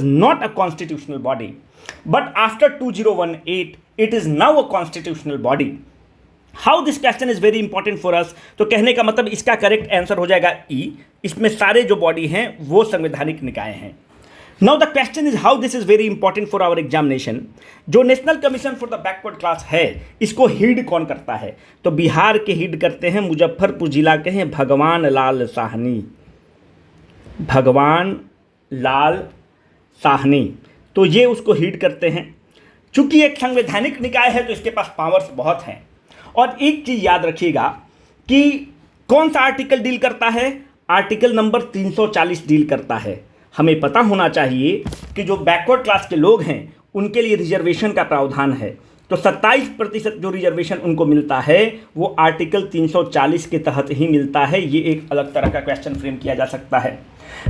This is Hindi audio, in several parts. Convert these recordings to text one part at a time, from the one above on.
not a constitutional body, but after 2018 it is now a constitutional body. How this question is very important for us? तो कहने का मतलब इसका करेक्ट आंसर हो जाएगा ई। इसमें सारे जो बॉडी हैं वो संवैधानिक निकाय हैं। Now the question is how this is very important for our examination. जो national commission for the backward class है इसको हीड कौन करता है? तो बिहार के हीड करते हैं, मुजफ्फरपुर जिला के हैं भगवान लाल साहनी। भगवान लाल साहनी, तो ये उसको हीड करते हैं। चूंकि एक संवैधानिक निकाय है तो इसके पास पावर्स बहुत हैं। और एक चीज़ याद रखिएगा कि कौन सा आर्टिकल डील करता है? आर्टिकल नंबर 340 डील करता है। हमें पता होना चाहिए कि जो बैकवर्ड क्लास के लोग हैं उनके लिए रिजर्वेशन का प्रावधान है। तो 27% जो रिजर्वेशन उनको मिलता है वो आर्टिकल 340 के तहत ही मिलता है। ये एक अलग तरह का क्वेश्चन फ्रेम किया जा सकता है।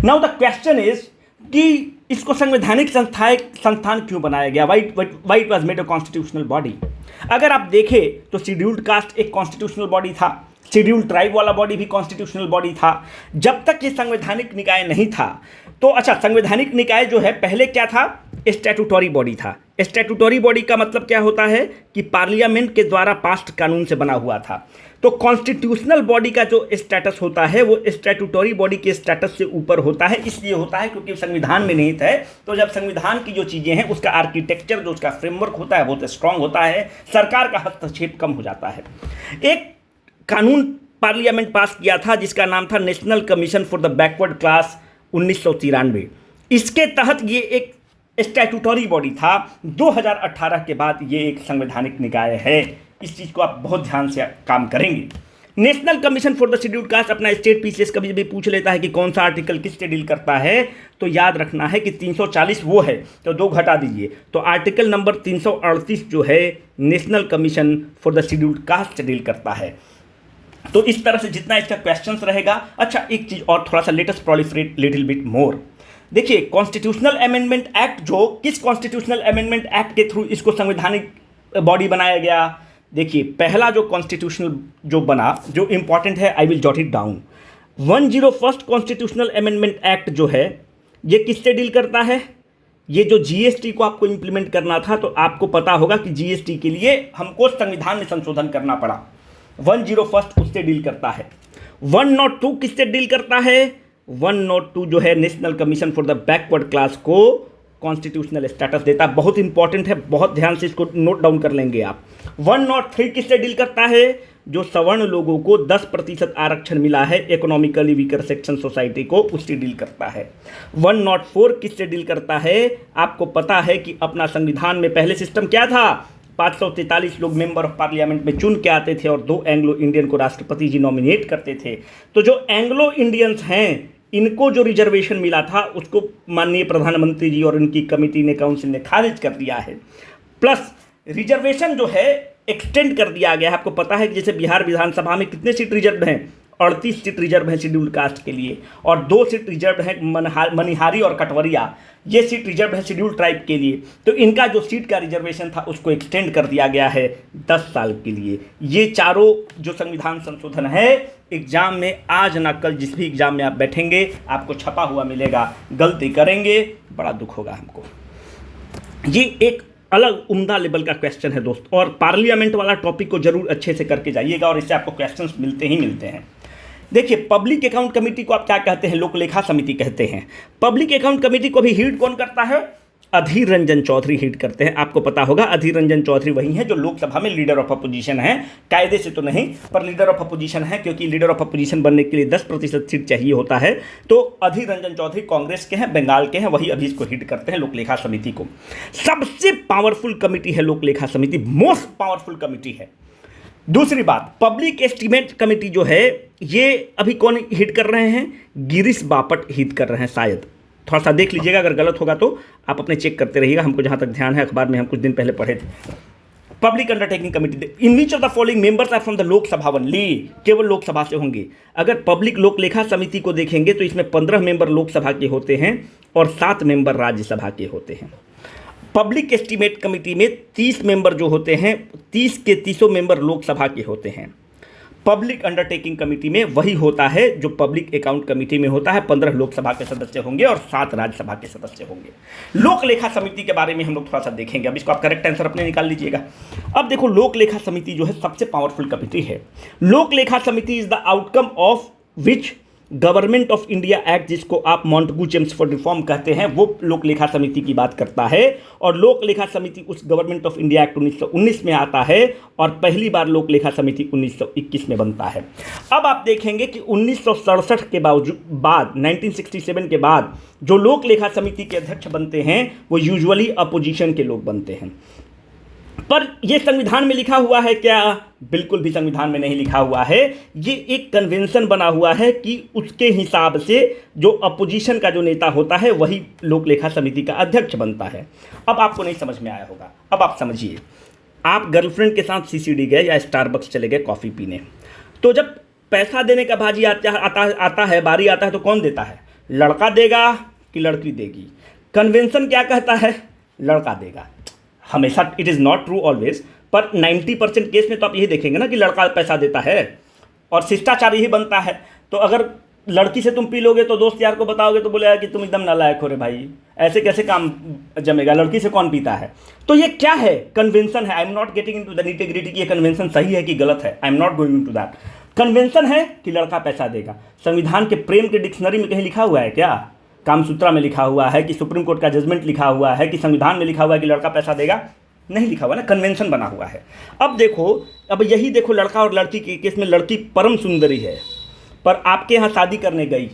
नाउ द क्वेश्चन इज कि इसको संवैधानिक संस्थान क्यों बनाया गया? Why it was made a constitutional body? अगर आप देखें तो शेड्यूल्ड कास्ट एक कॉन्स्टिट्यूशनल बॉडी था, शेड्यूल्ड ट्राइब वाला बॉडी भी कॉन्स्टिट्यूशनल बॉडी था। जब तक ये संवैधानिक निकाय नहीं था तो अच्छा, संवैधानिक निकाय जो है पहले क्या था? स्टैट्यूटरी बॉडी था। स्टैट्यूटरी बॉडी का मतलब क्या होता है कि पार्लियामेंट के द्वारा पास्ड कानून से बना हुआ था। तो कॉन्स्टिट्यूशनल बॉडी का जो स्टेटस होता है वो स्टैट्यूटरी बॉडी के स्टेटस से ऊपर होता है। इसलिए होता है क्योंकि संविधान में निहित है। तो जब संविधान की जो चीज़ें हैं उसका आर्किटेक्चर, जो उसका फ्रेमवर्क होता है बहुत स्ट्रांग होता है, सरकार का हस्तक्षेप कम हो जाता है। एक कानून पार्लियामेंट पास किया था जिसका नाम था national commission for the backward class 1993। इसके तहत ये एक स्टैट्यूटरी बॉडी था। 2018 के बाद ये एक संवैधानिक निकाय है। इस चीज़ को आप बहुत ध्यान से काम करेंगे। National commission for the scheduled caste अपना स्टेट पीसीएस कभी भी पूछ लेता है कि कौन सा आर्टिकल किससे डील करता है, तो याद रखना है कि 340 वो है, तो 2 घटा दीजिए। तो आर्टिकल नंबर 338 जो है national commission for the scheduled caste से डील करता है। तो इस तरह से जितना इसका क्वेश्चंस रहेगा। अच्छा, एक चीज़ और थोड़ा सा latest proliferate little bit more. देखिए, कॉन्स्टिट्यूशनल अमेंडमेंट एक्ट, जो किस कॉन्स्टिट्यूशनल अमेंडमेंट एक्ट के थ्रू इसको संवैधानिक बॉडी बनाया गया? देखिए, पहला जो कॉन्स्टिट्यूशनल जो बना, जो इंपॉर्टेंट है, I will jot it down. 101 constitutional amendment act जो है ये किससे डील करता है? ये जो जीएसटी को आपको इंप्लीमेंट करना था, तो आपको पता होगा कि जीएसटी के लिए हमको संविधान में संशोधन करना पड़ा। 101 उससे डील करता है। 102 किससे डील करता है? 102 जो है national commission for the backward class को कॉन्स्टिट्यूशनल स्टेटस देता है। बहुत इंपॉर्टेंट है, बहुत ध्यान से इसको नोट डाउन कर लेंगे आप। 103 किससे डील करता है? जो सवर्ण लोगों को 10% आरक्षण मिला है इकोनॉमिकली वीकर सेक्शन सोसाइटी को, उससे डील करता है। 104 किससे डील करता है? आपको पता है कि अपना संविधान में पहले सिस्टम क्या था? 543 लोग मेंबर ऑफ पार्लियामेंट में चुन के आते थे और 2 एंग्लो इंडियन को राष्ट्रपति जी नॉमिनेट करते थे। तो जो एंग्लो इंडियंस हैं इनको जो रिजर्वेशन मिला था उसको माननीय प्रधानमंत्री जी और इनकी कमेटी ने, काउंसिल ने खारिज कर दिया है। प्लस रिजर्वेशन जो है एक्सटेंड कर दिया गया है। आपको पता है कि जैसे बिहार विधानसभा में कितने सीट रिजर्व हैं? 38 सीट रिजर्व हैं शेड्यूल्ड कास्ट के लिए, और 2 सीट रिजर्व हैं मनिहारी और कटवरिया, ये सीट रिजर्व है शेड्यूल्ड ट्राइब के लिए। तो इनका जो सीट का रिजर्वेशन था उसको एक्सटेंड कर दिया गया है 10 साल के लिए। ये चारों जो संविधान संशोधन है एग्जाम में आज ना कल जिस भी एग्जाम में आप बैठेंगे आपको छपा हुआ मिलेगा। गलती करेंगे बड़ा दुख होगा हमको। ये एक अलग उम्दा लेवल का क्वेश्चन है दोस्त, और पार्लियामेंट वाला टॉपिक को जरूर अच्छे से करके जाइएगा और इससे आपको क्वेश्चंस मिलते ही मिलते हैं। देखिए, पब्लिक अकाउंट कमेटी को आप क्या कहते हैं? लोक लेखा समिति कहते हैं। पब्लिक अकाउंट कमेटी को भी हीड कौन करता है? अधीर रंजन चौधरी हीड करते हैं। आपको पता होगा अधीर रंजन चौधरी वही हैं जो लोकसभा में लीडर ऑफ अपोजिशन है। कायदे से तो नहीं, पर लीडर ऑफ अपोजिशन है, क्योंकि लीडर ऑफ अपोजिशन बनने के लिए 10% सीट चाहिए होता है। तो अधीर रंजन चौधरी कांग्रेस के हैं, बंगाल के हैं, वही अभी इसको हीड करते हैं लोक लेखा समिति को। सबसे पावरफुल कमिटी है लोक लेखा समिति, मोस्ट पावरफुल कमिटी है। दूसरी बात, पब्लिक एस्टीमेट कमेटी जो है ये अभी कौन हिट कर रहे हैं? गिरीश बापट हिट कर रहे हैं शायद। थोड़ा सा देख लीजिएगा, अगर गलत होगा तो आप अपने चेक करते रहिएगा। हमको जहाँ तक ध्यान है अखबार में हम कुछ दिन पहले पढ़े थे। Public undertaking committee, in which of the following members are from the Lok Sabha only? केवल लोकसभा से होंगे। अगर पब्लिक लोक लेखा समिति को देखेंगे तो इसमें 15 मेंबर लोकसभा के होते हैं और 7 मेंबर राज्यसभा के होते हैं। पब्लिक एस्टीमेट कमेटी में 30 मेंबर जो होते हैं, 30 के 30 मेंबर लोकसभा के होते हैं। पब्लिक अंडरटेकिंग कमेटी में वही होता है जो पब्लिक अकाउंट कमेटी में होता है। 15 लोकसभा के सदस्य होंगे और 7 राज्यसभा के सदस्य होंगे। लोक लेखा समिति के बारे में हम लोग थोड़ा सा देखेंगे। अब इसको आप करेक्ट आंसर अपने निकाल लीजिएगा। अब देखो, लोक लेखा समिति जो है सबसे पावरफुल कमेटी है। लोक लेखा समिति is the outcome of which government of India act, जिसको आप मॉन्टेगू चेम्सफोर्ड रिफॉर्म कहते हैं, वो लोक लेखा समिति की बात करता है। और लोक लेखा समिति उस गवर्नमेंट ऑफ इंडिया एक्ट 1919 में आता है और पहली बार लोक लेखा समिति 1921 में बनता है। अब आप देखेंगे कि 1967 के बाद 1967 के बाद जो लोक लेखा समिति के अध्यक्ष बनते हैं वो यूजुअली अपोजिशन के लोग बनते हैं। पर यह संविधान में लिखा हुआ है क्या? बिल्कुल भी संविधान में नहीं लिखा हुआ है। ये एक कन्वेंशन बना हुआ है कि उसके हिसाब से जो अपोजिशन का जो नेता होता है वही लोक लेखा समिति का अध्यक्ष बनता है। अब आपको नहीं समझ में आया होगा, अब आप समझिए। आप गर्लफ्रेंड के साथ सीसीडी गए या स्टारबक्स चले गए कॉफ़ी पीने, तो जब पैसा देने का बारी आता है तो कौन देता है? लड़का देगा कि लड़की देगी? कन्वेंशन क्या कहता है? लड़का देगा। हमेशा it is not true always, पर 90% केस में तो आप यही देखेंगे ना कि लड़का पैसा देता है और शिष्टाचार यही बनता है। तो अगर लड़की से तुम पी लोगे तो दोस्त यार को बताओगे तो बोलेगा कि तुम एकदम नालायक हो रे भाई, ऐसे कैसे काम जमेगा, लड़की से कौन पीता है? तो ये क्या है? कन्वेंशन है। I am not getting into the nitty-gritty कि ये कन्वेंशन सही है कि गलत है। I am not going to that. Convention है कि लड़का पैसा देगा। संविधान के प्रेम के डिक्शनरी में कहीं लिखा हुआ है क्या? कामसूत्रा में लिखा हुआ है कि सुप्रीम कोर्ट का जजमेंट लिखा हुआ है कि संविधान में लिखा हुआ है कि लड़का पैसा देगा? नहीं लिखा हुआ ना, कन्वेंशन बना हुआ है। अब देखो, अब यही देखो, लड़का और लड़की के केस में लड़की परम सुंदरी है पर आपके यहाँ शादी करने गई,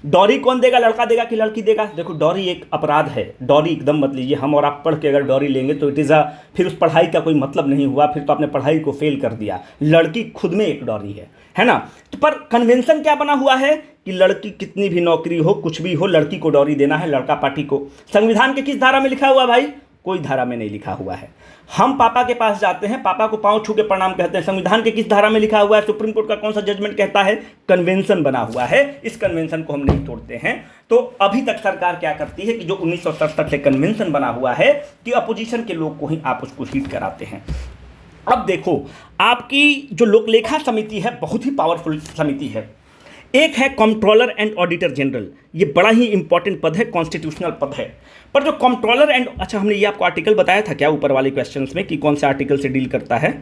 डॉरी कौन देगा? लड़का देगा कि लड़की देगा? देखो, डॉरी एक अपराध है। डॉरी एकदम मत लीजिए। हम और आप पढ़ के अगर डॉरी लेंगे तो इट इज़ फिर उस पढ़ाई का कोई मतलब नहीं हुआ, फिर तो आपने पढ़ाई को फेल कर दिया। लड़की खुद में एक डॉरी है ना? तो पर कन्वेंशन क्या बना हुआ है कि लड़की कितनी भी नौकरी हो, कुछ भी हो, लड़की को डॉरी देना है, लड़का पार्टी को। संविधान के किस धारा में लिखा हुआ भाई? कोई धारा में नहीं लिखा हुआ है। हम पापा के पास जाते हैं, पापा को पांव छू के प्रणाम कहते हैं। संविधान के किस धारा में लिखा हुआ है? सुप्रीम कोर्ट का कौन सा जजमेंट कहता है? कन्वेंशन बना हुआ है। इस कन्वेंशन को हम नहीं तोड़ते हैं। तो अभी तक सरकार क्या करती है कि जो 1967 से कन्वेंशन बना हुआ है कि अपोजिशन के लोग को ही आप उसको हीट कराते हैं। अब देखो, आपकी जो लोकलेखा समिति है बहुत ही पावरफुल समिति है। एक है कंट्रोलर एंड ऑडिटर जनरल। ये बड़ा ही इंपॉर्टेंट पद है, कॉन्स्टिट्यूशनल पद है। पर जो कंट्रोलर एंड, अच्छा, हमने ये आपको आर्टिकल बताया था क्या ऊपर वाले क्वेश्चंस में कि कौन से आर्टिकल से डील करता है?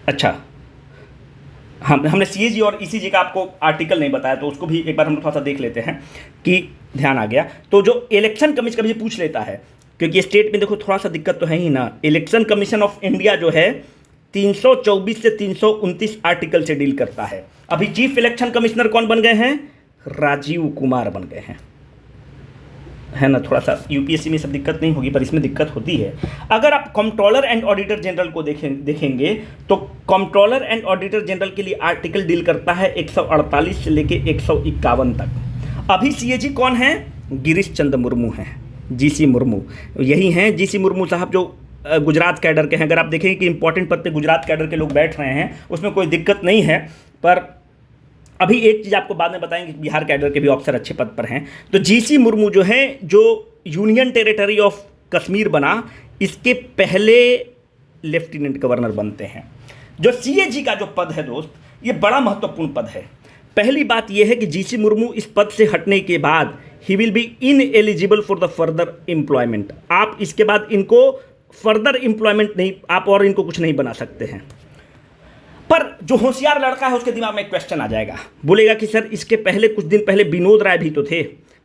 अच्छा, हमने सीएजी और ईसीजी का आपको आर्टिकल नहीं बताया, तो उसको भी एक बार हम थोड़ा सा देख लेते हैं कि ध्यान आ गया। तो जो इलेक्शन कमीशन कभी पूछ लेता है, क्योंकि स्टेट में देखो थोड़ा सा दिक्कत तो है ही ना। इलेक्शन कमीशन ऑफ इंडिया जो है 324 से 329 आर्टिकल से डील करता है। अभी चीफ इलेक्शन कमिश्नर कौन बन गए हैं? राजीव कुमार बन गए हैं, है ना? थोड़ा सा यूपीएससी में सब दिक्कत नहीं होगी पर इसमें दिक्कत होती है। अगर आप कंट्रोलर एंड ऑडिटर जनरल को देखेंगे तो कंट्रोलर एंड ऑडिटर जनरल के लिए आर्टिकल डील करता है 148 से लेके 151 तक। अभी सीएजी कौन है? गिरीश चंद्र मुर्मू हैं, जीसी मुर्मू यही हैं। जीसी मुर्मू साहब जो गुजरात कैडर के हैं। अगर आप देखेंगे कि इंपॉर्टेंट पद पे गुजरात कैडर के लोग बैठ रहे हैं, उसमें कोई दिक्कत नहीं है। पर अभी एक चीज़ आपको बाद में बताएंगे, बिहार कैडर के भी ऑफिसर अच्छे पद पर हैं। तो जीसी मुर्मू जो हैं, जो यूनियन टेरिटरी ऑफ कश्मीर बना, इसके पहले लेफ्टिनेंट गवर्नर बनते हैं। जो सीएजी का जो पद है दोस्त, ये बड़ा महत्वपूर्ण पद है। पहली बात यह है कि जीसी मुर्मू इस पद से हटने के बाद he will be ineligible for the further employment. आप इसके बाद इनको फर्दर एम्प्लॉयमेंट नहीं, आप और इनको कुछ नहीं बना सकते हैं। पर जो होशियार लड़का है उसके दिमाग में एक क्वेश्चन आ जाएगा, बोलेगा कि सर इसके पहले कुछ दिन पहले विनोद राय भी तो थे,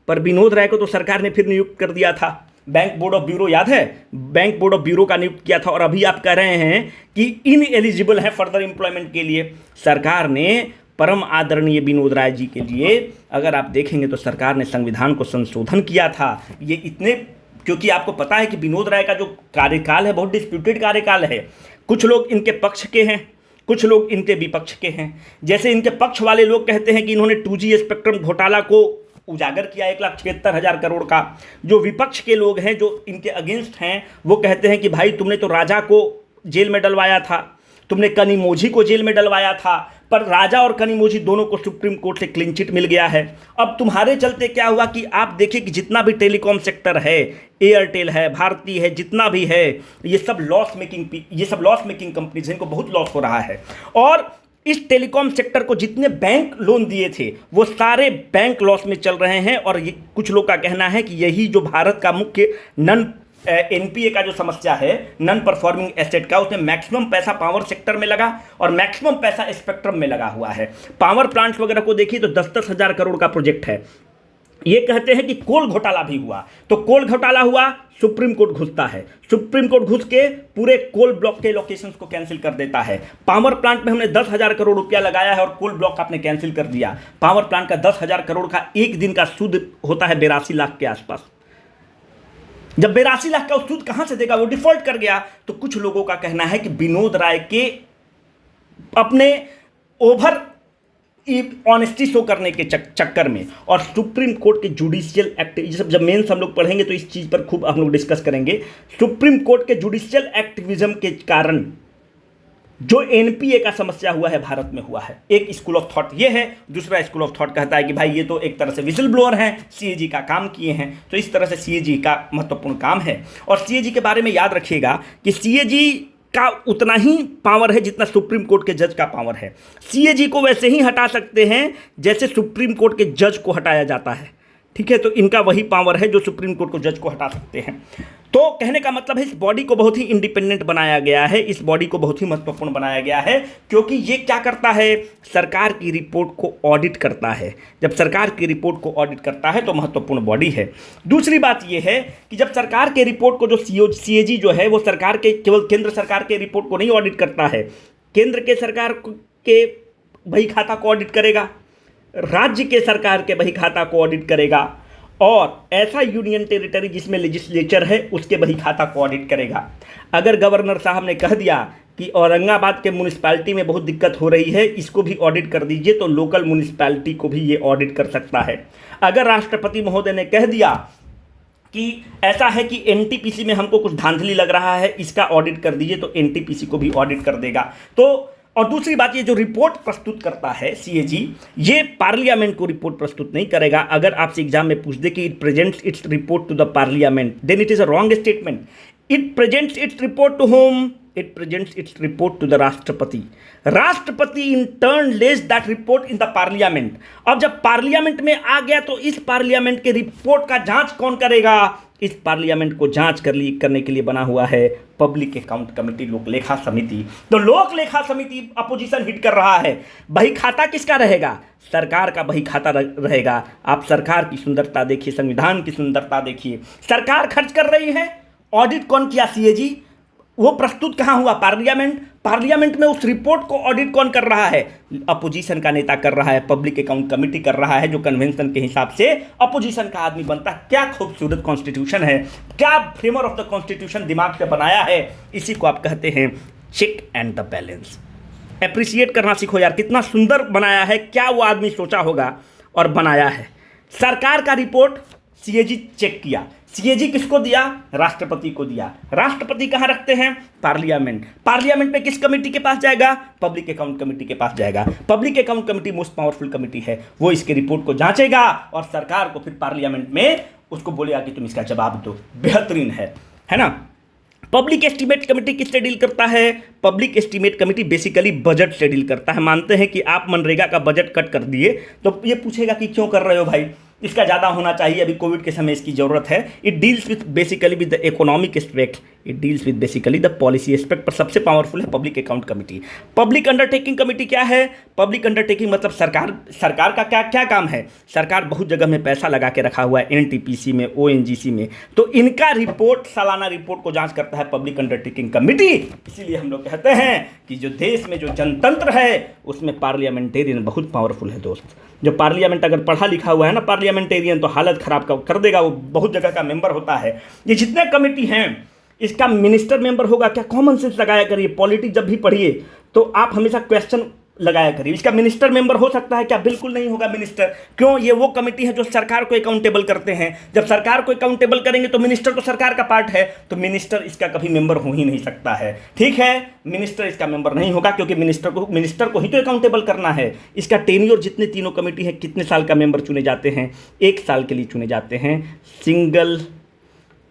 पर विनोद राय को तो सरकार ने फिर नियुक्त कर दिया था। बैंक बोर्ड ऑफ ब्यूरो, याद है? बैंक बोर्ड ऑफ ब्यूरो का नियुक्त किया था और अभी आप कह रहे हैं कि इनएलिजिबल है फर्दर एम्प्लॉयमेंट के लिए। सरकार ने परम आदरणीय विनोद राय जी के लिए, अगर आप देखेंगे तो सरकार ने संविधान को संशोधन किया था। ये इतने, क्योंकि आपको पता है कि विनोद राय का जो कार्यकाल है बहुत डिस्प्यूटेड कार्यकाल है। कुछ लोग इनके पक्ष के हैं, कुछ लोग इनके विपक्ष के हैं। जैसे इनके पक्ष वाले लोग कहते हैं कि इन्होंने 2G स्पेक्ट्रम घोटाला को उजागर किया 1,76,000 करोड़ का। जो विपक्ष के लोग हैं, जो इनके अगेंस्ट हैं, वो कहते हैं कि भाई तुमने तो राजा को जेल में डलवाया था, तुमने कनिमोझी को जेल में डलवाया था, पर राजा और कनिमोझी दोनों को सुप्रीम कोर्ट से क्लीन चिट मिल गया है। अब तुम्हारे चलते क्या हुआ कि आप देखिए कि जितना भी टेलीकॉम सेक्टर है, एयरटेल है, भारती है, जितना भी है, ये सब लॉस मेकिंग कंपनीज हैं, इनको बहुत लॉस हो रहा है। और इस टेलीकॉम सेक्टर को जितने बैंक लोन दिए थे वो सारे बैंक लॉस में चल रहे हैं। और ये कुछ लोग का कहना है कि यही जो भारत का मुख्य एनपीए का जो समस्या है, नॉन परफॉर्मिंग एसेट का, उसमें मैक्सिमम पैसा पावर सेक्टर में लगा और मैक्सिमम पैसा स्पेक्ट्रम में लगा हुआ है। पावर प्लांट्स वगैरह को देखिए तो 10-10 हज़ार करोड़ का प्रोजेक्ट है। ये कहते हैं कि कोल घोटाला भी हुआ, तो कोल घोटाला हुआ, सुप्रीम कोर्ट घुसता है, सुप्रीम कोर्ट घुस के पूरे कोल ब्लॉक के लोकेशंस को कैंसिल कर देता है। पावर प्लांट में हमने 10,000 करोड़ रुपया लगाया है और कोल ब्लॉक आपने कैंसिल कर दिया। पावर प्लांट का 10,000 करोड़ का एक दिन का सूद होता है 82 लाख के आसपास। जब 82 लाख का सूद कहां से देगा, वो डिफॉल्ट कर गया। तो कुछ लोगों का कहना है कि विनोद राय के अपने ओवर ऑनेस्टी शो करने के चक्कर में और सुप्रीम कोर्ट के जुडिशियल एक्टिविज्म, जब मेंस हम लोग पढ़ेंगे तो इस चीज़ पर खूब हम लोग डिस्कस करेंगे, सुप्रीम कोर्ट के जुडिशियल एक्टिविज्म के कारण जो एनपीए का समस्या हुआ है भारत में हुआ है। एक स्कूल ऑफ थॉट ये है, दूसरा स्कूल ऑफ थॉट कहता है कि भाई ये तो एक तरह से विजिल ब्लोअर हैं, सीएजी का काम किए हैं, तो इस तरह से सीएजी का महत्वपूर्ण काम है। और सीएजी के बारे में याद रखिएगा कि सीएजी का उतना ही पावर है जितना सुप्रीम कोर्ट के जज का पावर है। सीएजी को वैसे ही हटा सकते हैं जैसे सुप्रीम कोर्ट के जज को हटाया जाता है, ठीक है। तो इनका वही पावर है जो सुप्रीम कोर्ट को जज को हटा सकते हैं। तो कहने का मतलब है इस बॉडी को बहुत ही इंडिपेंडेंट बनाया गया है, इस बॉडी को बहुत ही महत्वपूर्ण बनाया गया है, क्योंकि ये क्या करता है, सरकार की रिपोर्ट को ऑडिट करता है। जब सरकार की रिपोर्ट को ऑडिट करता है तो महत्वपूर्ण बॉडी है। दूसरी बात ये है कि जब सरकार के रिपोर्ट को जो सीएजी जो है वो सरकार के केवल केंद्र सरकार के रिपोर्ट को नहीं ऑडिट करता है, केंद्र के सरकार के बही खाता को ऑडिट करेगा, राज्य के सरकार के बही खाता को ऑडिट करेगा, और ऐसा यूनियन टेरिटरी जिसमें लेजिस्लेचर है उसके बही खाता को ऑडिट करेगा। अगर गवर्नर साहब ने कह दिया कि औरंगाबाद के म्यूनिसपैलिटी में बहुत दिक्कत हो रही है, इसको भी ऑडिट कर दीजिए, तो लोकल म्यूनिसपैलिटी को भी ये ऑडिट कर सकता है। अगर राष्ट्रपति महोदय ने कह दिया कि ऐसा है कि एनटीपीसी में हमको कुछ धांधली लग रहा है, इसका ऑडिट कर दीजिए, तो एनटीपीसी को भी ऑडिट कर देगा। तो और दूसरी बात, ये जो रिपोर्ट प्रस्तुत करता है सीएजी, ये पार्लियामेंट को रिपोर्ट प्रस्तुत नहीं करेगा। अगर आपसे एग्जाम में पूछ दे कि it presents its report to the parliament, then it is a wrong statement. It presents its report to home, it presents its report to the Rashtrapati. Rashtrapati in turn lays that report in the parliament. अब जब पार्लियामेंट में आ गया तो इस पार्लियामेंट के रिपोर्ट का जांच कौन करेगा? इस पार्लियामेंट को जांच करने के लिए बना हुआ है पब्लिक अकाउंट कमेटी, लोक लेखा समिति। तो लोक लेखा समिति अपोजिशन हिट कर रहा है। बही खाता किसका रहेगा? सरकार का बही खाता रहेगा। आप सरकार की सुंदरता देखिए, संविधान की सुंदरता देखिए। सरकार खर्च कर रही है, ऑडिट कौन किया? सीएजी। वो प्रस्तुत कहाँ हुआ? पार्लियामेंट। पार्लियामेंट में उस रिपोर्ट को ऑडिट कौन कर रहा है? अपोजिशन का नेता कर रहा है, पब्लिक अकाउंट कमेटी कर रहा है, जो कन्वेंशन के हिसाब से अपोजिशन का आदमी बनता है। क्या खूबसूरत कॉन्स्टिट्यूशन है, क्या फ्रेमर ऑफ द कॉन्स्टिट्यूशन दिमाग से बनाया है। इसी को आप कहते हैं check and the balance. Appreciate करना सीखो यार, कितना सुंदर बनाया है, क्या वो आदमी सोचा होगा और बनाया है। सरकार का रिपोर्ट सीएजी चेक किया। सीएजी किसको दिया? राष्ट्रपति को दिया। राष्ट्रपति कहाँ रखते हैं? पार्लियामेंट। पार्लियामेंट में किस कमेटी के पास जाएगा? पब्लिक अकाउंट कमेटी के पास जाएगा। Public account committee most powerful committee है, वो इसके रिपोर्ट को जांचेगा और सरकार को फिर पार्लियामेंट में उसको बोलेगा कि तुम इसका जवाब दो। बेहतरीन है ना। पब्लिक एस्टीमेट कमेटी किससे डील करता है? Public estimate committee basically budget से डील करता है। मानते हैं कि आप मनरेगा का बजट कट कर दिए तो ये पूछेगा कि क्यों कर रहे हो भाई, इसका ज़्यादा होना चाहिए, अभी कोविड के समय इसकी ज़रूरत है। It deals with basically with the economic aspect, it deals with basically the policy aspect, पर सबसे पावरफुल है public account committee. Public undertaking committee क्या है? पब्लिक अंडरटेकिंग मतलब सरकार का क्या काम है? सरकार बहुत जगह में पैसा लगा के रखा हुआ है, एनटीपीसी में, ओएनजीसी में, तो इनका रिपोर्ट, सालाना रिपोर्ट को जांच करता है पब्लिक अंडरटेकिंग कमेटी। इसीलिए हम लोग कहते हैं कि जो देश में जो जनतंत्र है उसमें पार्लियामेंटेरियन बहुत पावरफुल है दोस्त। जो पार्लियामेंट अगर पढ़ा लिखा हुआ है ना पार्लियामेंटेरियन, तो हालत खराब कर देगा। वो बहुत जगह का मेंबर होता है। ये जितने कमेटी हैं इसका मिनिस्टर मेंबर होगा क्या? कॉमन सेंस लगाया करिए। पॉलिटिक्स जब भी पढ़िए तो आप हमेशा क्वेश्चन लगाया करिए। इसका मिनिस्टर मेंबर हो सकता है क्या? बिल्कुल नहीं होगा मिनिस्टर। क्यों? ये वो कमेटी है जो सरकार को अकाउंटेबल करते हैं। जब सरकार को अकाउंटेबल करेंगे तो मिनिस्टर तो सरकार का पार्ट है, तो मिनिस्टर इसका कभी मेंबर हो ही नहीं सकता है। ठीक है, मिनिस्टर इसका मेंबर नहीं होगा क्योंकि मिनिस्टर को ही तो अकाउंटेबल करना है। इसका टेन्योर जितने तीनों कमेटी है, कितने साल का मेंबर चुने जाते हैं? 1 साल के लिए चुने जाते हैं। सिंगल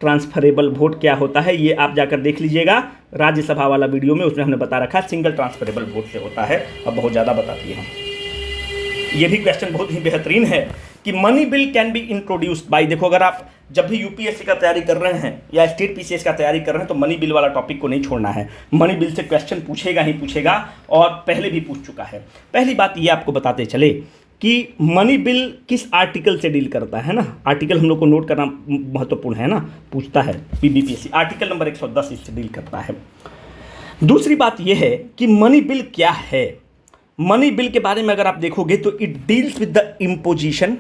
ट्रांसफरेबल वोट क्या होता है ये आप जाकर देख लीजिएगा, राज्यसभा वाला वीडियो में उसमें हमने बता रखा है सिंगल ट्रांसफरेबल वोट से होता है। अब बहुत ज़्यादा बता दिए हम। ये भी क्वेश्चन बहुत ही बेहतरीन है कि money bill can be introduced bye, देखो अगर आप जब भी यूपीएससी का तैयारी कर रहे हैं या स्टेट पीसीएस का तैयारी कर रहे हैं तो मनी बिल वाला टॉपिक को नहीं छोड़ना है। मनी बिल से क्वेश्चन पूछेगा ही पूछेगा और पहले भी पूछ चुका है। पहली बात ये आपको बताते चले कि मनी बिल किस आर्टिकल से डील करता है ना, आर्टिकल हम लोग को नोट करना महत्वपूर्ण है ना, पूछता है पीबीपीएससी। आर्टिकल नंबर 110 इससे डील करता है। दूसरी बात यह है कि मनी बिल क्या है। मनी बिल के बारे में अगर आप देखोगे तो it deals with the imposition,